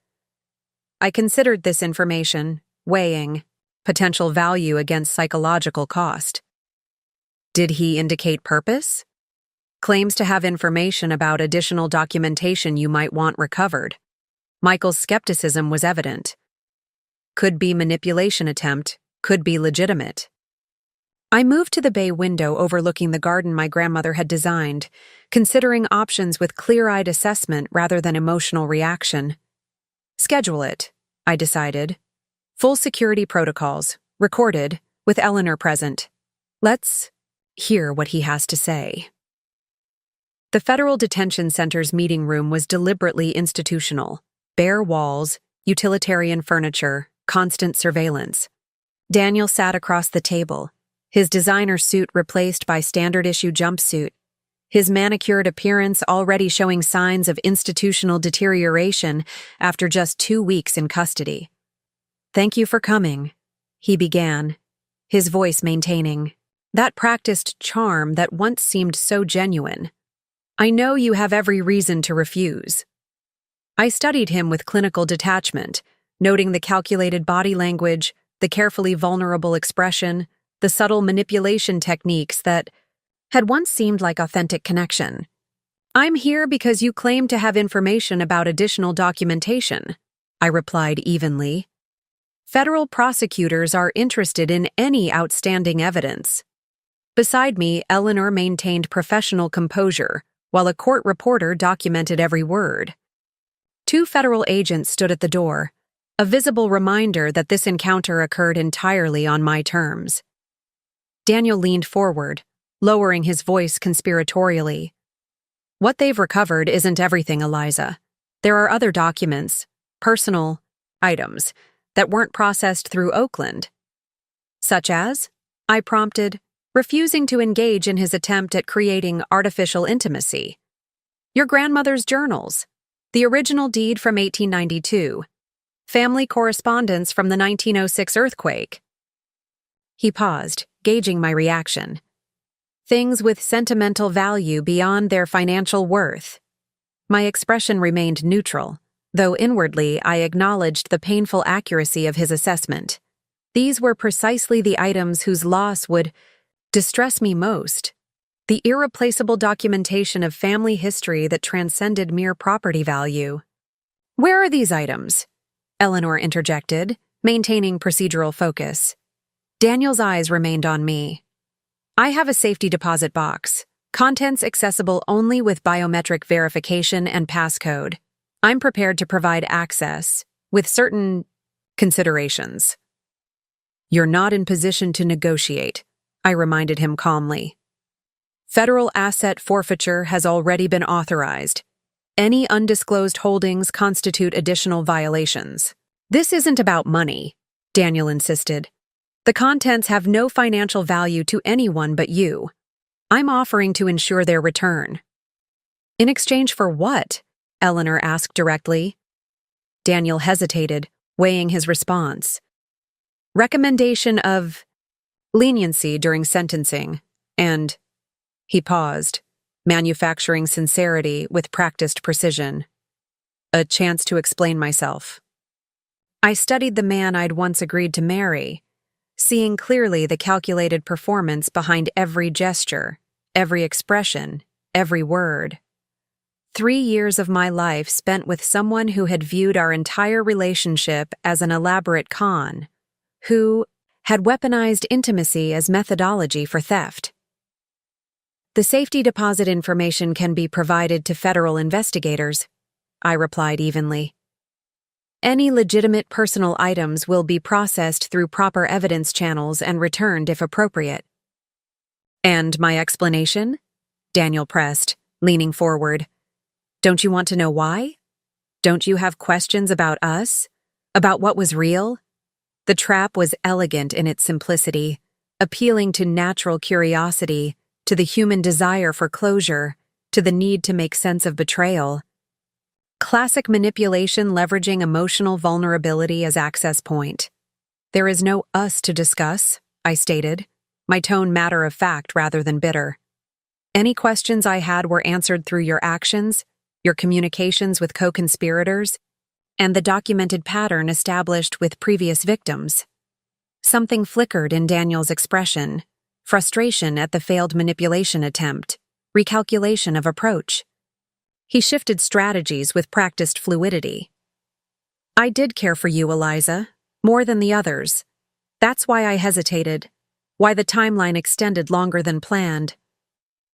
I considered this information, weighing potential value against psychological cost. Did he indicate purpose? Claims to have information about additional documentation you might want recovered. Michael's skepticism was evident. Could be manipulation attempt, could be legitimate. I moved to the bay window overlooking the garden my grandmother had designed, considering options with clear-eyed assessment rather than emotional reaction. Schedule it, I decided. Full security protocols, recorded, with Eleanor present. Let's hear what he has to say. The Federal Detention Center's meeting room was deliberately institutional. Bare walls, utilitarian furniture, constant surveillance. Daniel sat across the table, his designer suit replaced by standard-issue jumpsuit, his manicured appearance already showing signs of institutional deterioration after just 2 weeks in custody. "Thank you for coming," he began, his voice maintaining that practiced charm that once seemed so genuine. "I know you have every reason to refuse." I studied him with clinical detachment, noting the calculated body language, the carefully vulnerable expression, the subtle manipulation techniques that had once seemed like authentic connection. "I'm here because you claim to have information about additional documentation," I replied evenly. "Federal prosecutors are interested in any outstanding evidence." Beside me, Eleanor maintained professional composure, while a court reporter documented every word. 2 federal agents stood at the door, a visible reminder that this encounter occurred entirely on my terms. Daniel leaned forward, lowering his voice conspiratorially. "What they've recovered isn't everything, Eliza. There are other documents, personal items, that weren't processed through Oakland." "Such as?" I prompted, refusing to engage in his attempt at creating artificial intimacy. "Your grandmother's journals, the original deed from 1892, family correspondence from the 1906 earthquake." He paused, gauging my reaction. "Things with sentimental value beyond their financial worth." My expression remained neutral, though inwardly I acknowledged the painful accuracy of his assessment. These were precisely the items whose loss would distress me most. The irreplaceable documentation of family history that transcended mere property value. "Where are these items?" Eleanor interjected, maintaining procedural focus. Daniel's eyes remained on me. "I have a safety deposit box, contents accessible only with biometric verification and passcode. I'm prepared to provide access, with certain considerations." "You're not in position to negotiate," I reminded him calmly. "Federal asset forfeiture has already been authorized. Any undisclosed holdings constitute additional violations." "This isn't about money," Daniel insisted. "The contents have no financial value to anyone but you. I'm offering to ensure their return." "In exchange for what?" Eleanor asked directly. Daniel hesitated, weighing his response. "Recommendation of leniency during sentencing, and..." He paused, manufacturing sincerity with practiced precision. "A chance to explain myself." I studied the man I'd once agreed to marry, seeing clearly the calculated performance behind every gesture, every expression, every word. 3 years of my life spent with someone who had viewed our entire relationship as an elaborate con, who, had weaponized intimacy as methodology for theft. The safety deposit information can be provided to federal investigators, I replied evenly. Any legitimate personal items will be processed through proper evidence channels and returned if appropriate. And my explanation? Daniel pressed, leaning forward. Don't you want to know why? Don't you have questions about us? About what was real? The trap was elegant in its simplicity, appealing to natural curiosity, to the human desire for closure, to the need to make sense of betrayal. Classic manipulation leveraging emotional vulnerability as access point. There is no us to discuss, I stated, my tone matter of fact rather than bitter. Any questions I had were answered through your actions, your communications with co-conspirators, and the documented pattern established with previous victims. Something flickered in Daniel's expression, frustration at the failed manipulation attempt, recalculation of approach. He shifted strategies with practiced fluidity. I did care for you, Eliza, more than the others. That's why I hesitated, why the timeline extended longer than planned.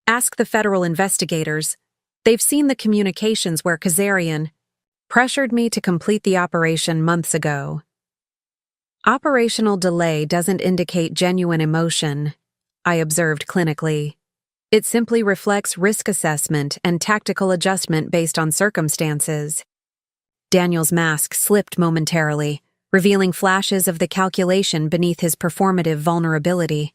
Ask the federal investigators. They've seen the communications where Kazarian pressured me to complete the operation months ago. Operational delay doesn't indicate genuine emotion, I observed clinically. It simply reflects risk assessment and tactical adjustment based on circumstances. Daniel's mask slipped momentarily, revealing flashes of the calculation beneath his performative vulnerability.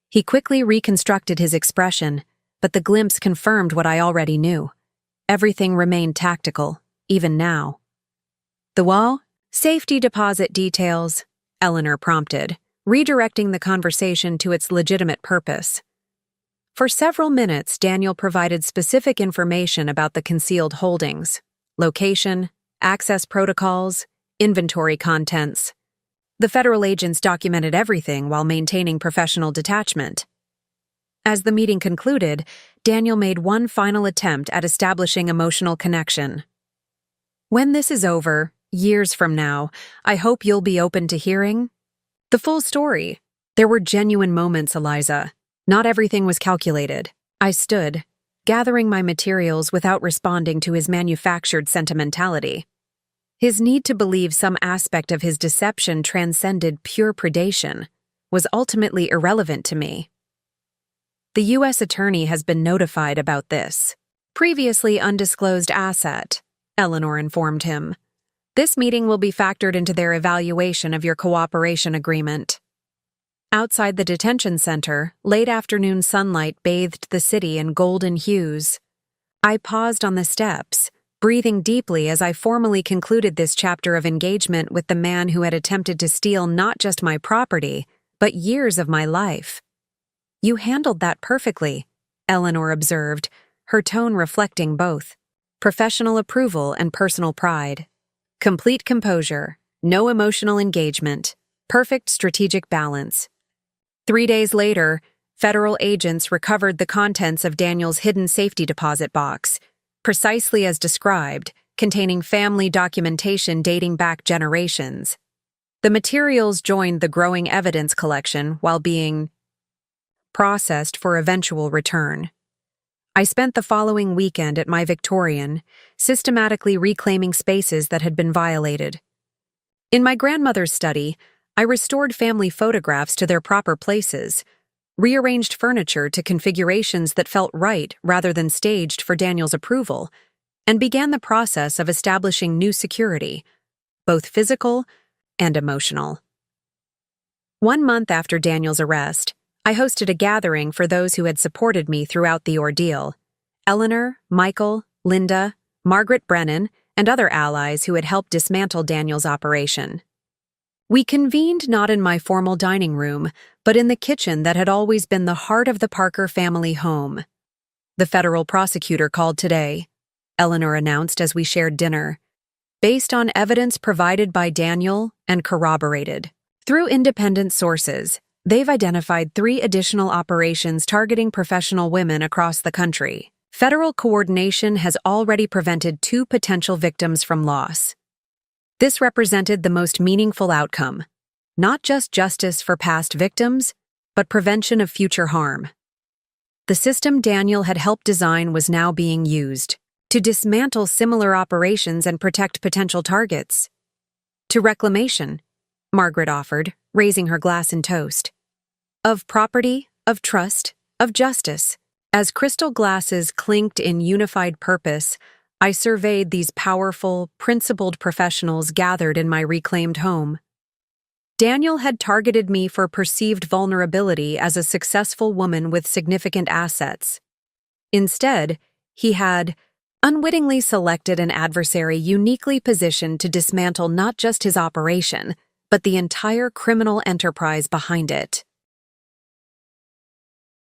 He quickly reconstructed his expression, but the glimpse confirmed what I already knew. Everything remained tactical, even now. The wall? Safety deposit details, Eleanor prompted, redirecting the conversation to its legitimate purpose. For several minutes, Daniel provided specific information about the concealed holdings, location, access protocols, inventory contents. The federal agents documented everything while maintaining professional detachment. As the meeting concluded, Daniel made one final attempt at establishing emotional connection. When this is over, years from now, I hope you'll be open to hearing the full story. There were genuine moments, Eliza. Not everything was calculated. I stood, gathering my materials without responding to his manufactured sentimentality. His need to believe some aspect of his deception transcended pure predation was ultimately irrelevant to me. The U.S. Attorney has been notified about this previously undisclosed asset, Eleanor informed him. This meeting will be factored into their evaluation of your cooperation agreement. Outside the detention center, late afternoon sunlight bathed the city in golden hues. I paused on the steps, breathing deeply as I formally concluded this chapter of engagement with the man who had attempted to steal not just my property, but years of my life. You handled that perfectly, Eleanor observed, her tone reflecting both professional approval and personal pride. Complete composure, no emotional engagement, perfect strategic balance. 3 days later, federal agents recovered the contents of Daniel's hidden safety deposit box, precisely as described, containing family documentation dating back generations. The materials joined the growing evidence collection while being processed for eventual return. I spent the following weekend at my Victorian, systematically reclaiming spaces that had been violated. In my grandmother's study, I restored family photographs to their proper places, rearranged furniture to configurations that felt right rather than staged for Daniel's approval, and began the process of establishing new security, both physical and emotional. 1 month after Daniel's arrest, I hosted a gathering for those who had supported me throughout the ordeal: Eleanor, Michael, Linda, Margaret Brennan, and other allies who had helped dismantle Daniel's operation. We convened not in my formal dining room, but in the kitchen that had always been the heart of the Parker family home. The federal prosecutor called today, Eleanor announced as we shared dinner, based on evidence provided by Daniel and corroborated. Through independent sources, they've identified 3 additional operations targeting professional women across the country. Federal coordination has already prevented 2 potential victims from loss. This represented the most meaningful outcome. Not just justice for past victims, but prevention of future harm. The system Daniel had helped design was now being used to dismantle similar operations and protect potential targets. To reclamation, Margaret offered, raising her glass in toast. Of property, of trust, of justice. As crystal glasses clinked in unified purpose, I surveyed these powerful, principled professionals gathered in my reclaimed home. Daniel had targeted me for perceived vulnerability as a successful woman with significant assets. Instead, he had unwittingly selected an adversary uniquely positioned to dismantle not just his operation, but the entire criminal enterprise behind it.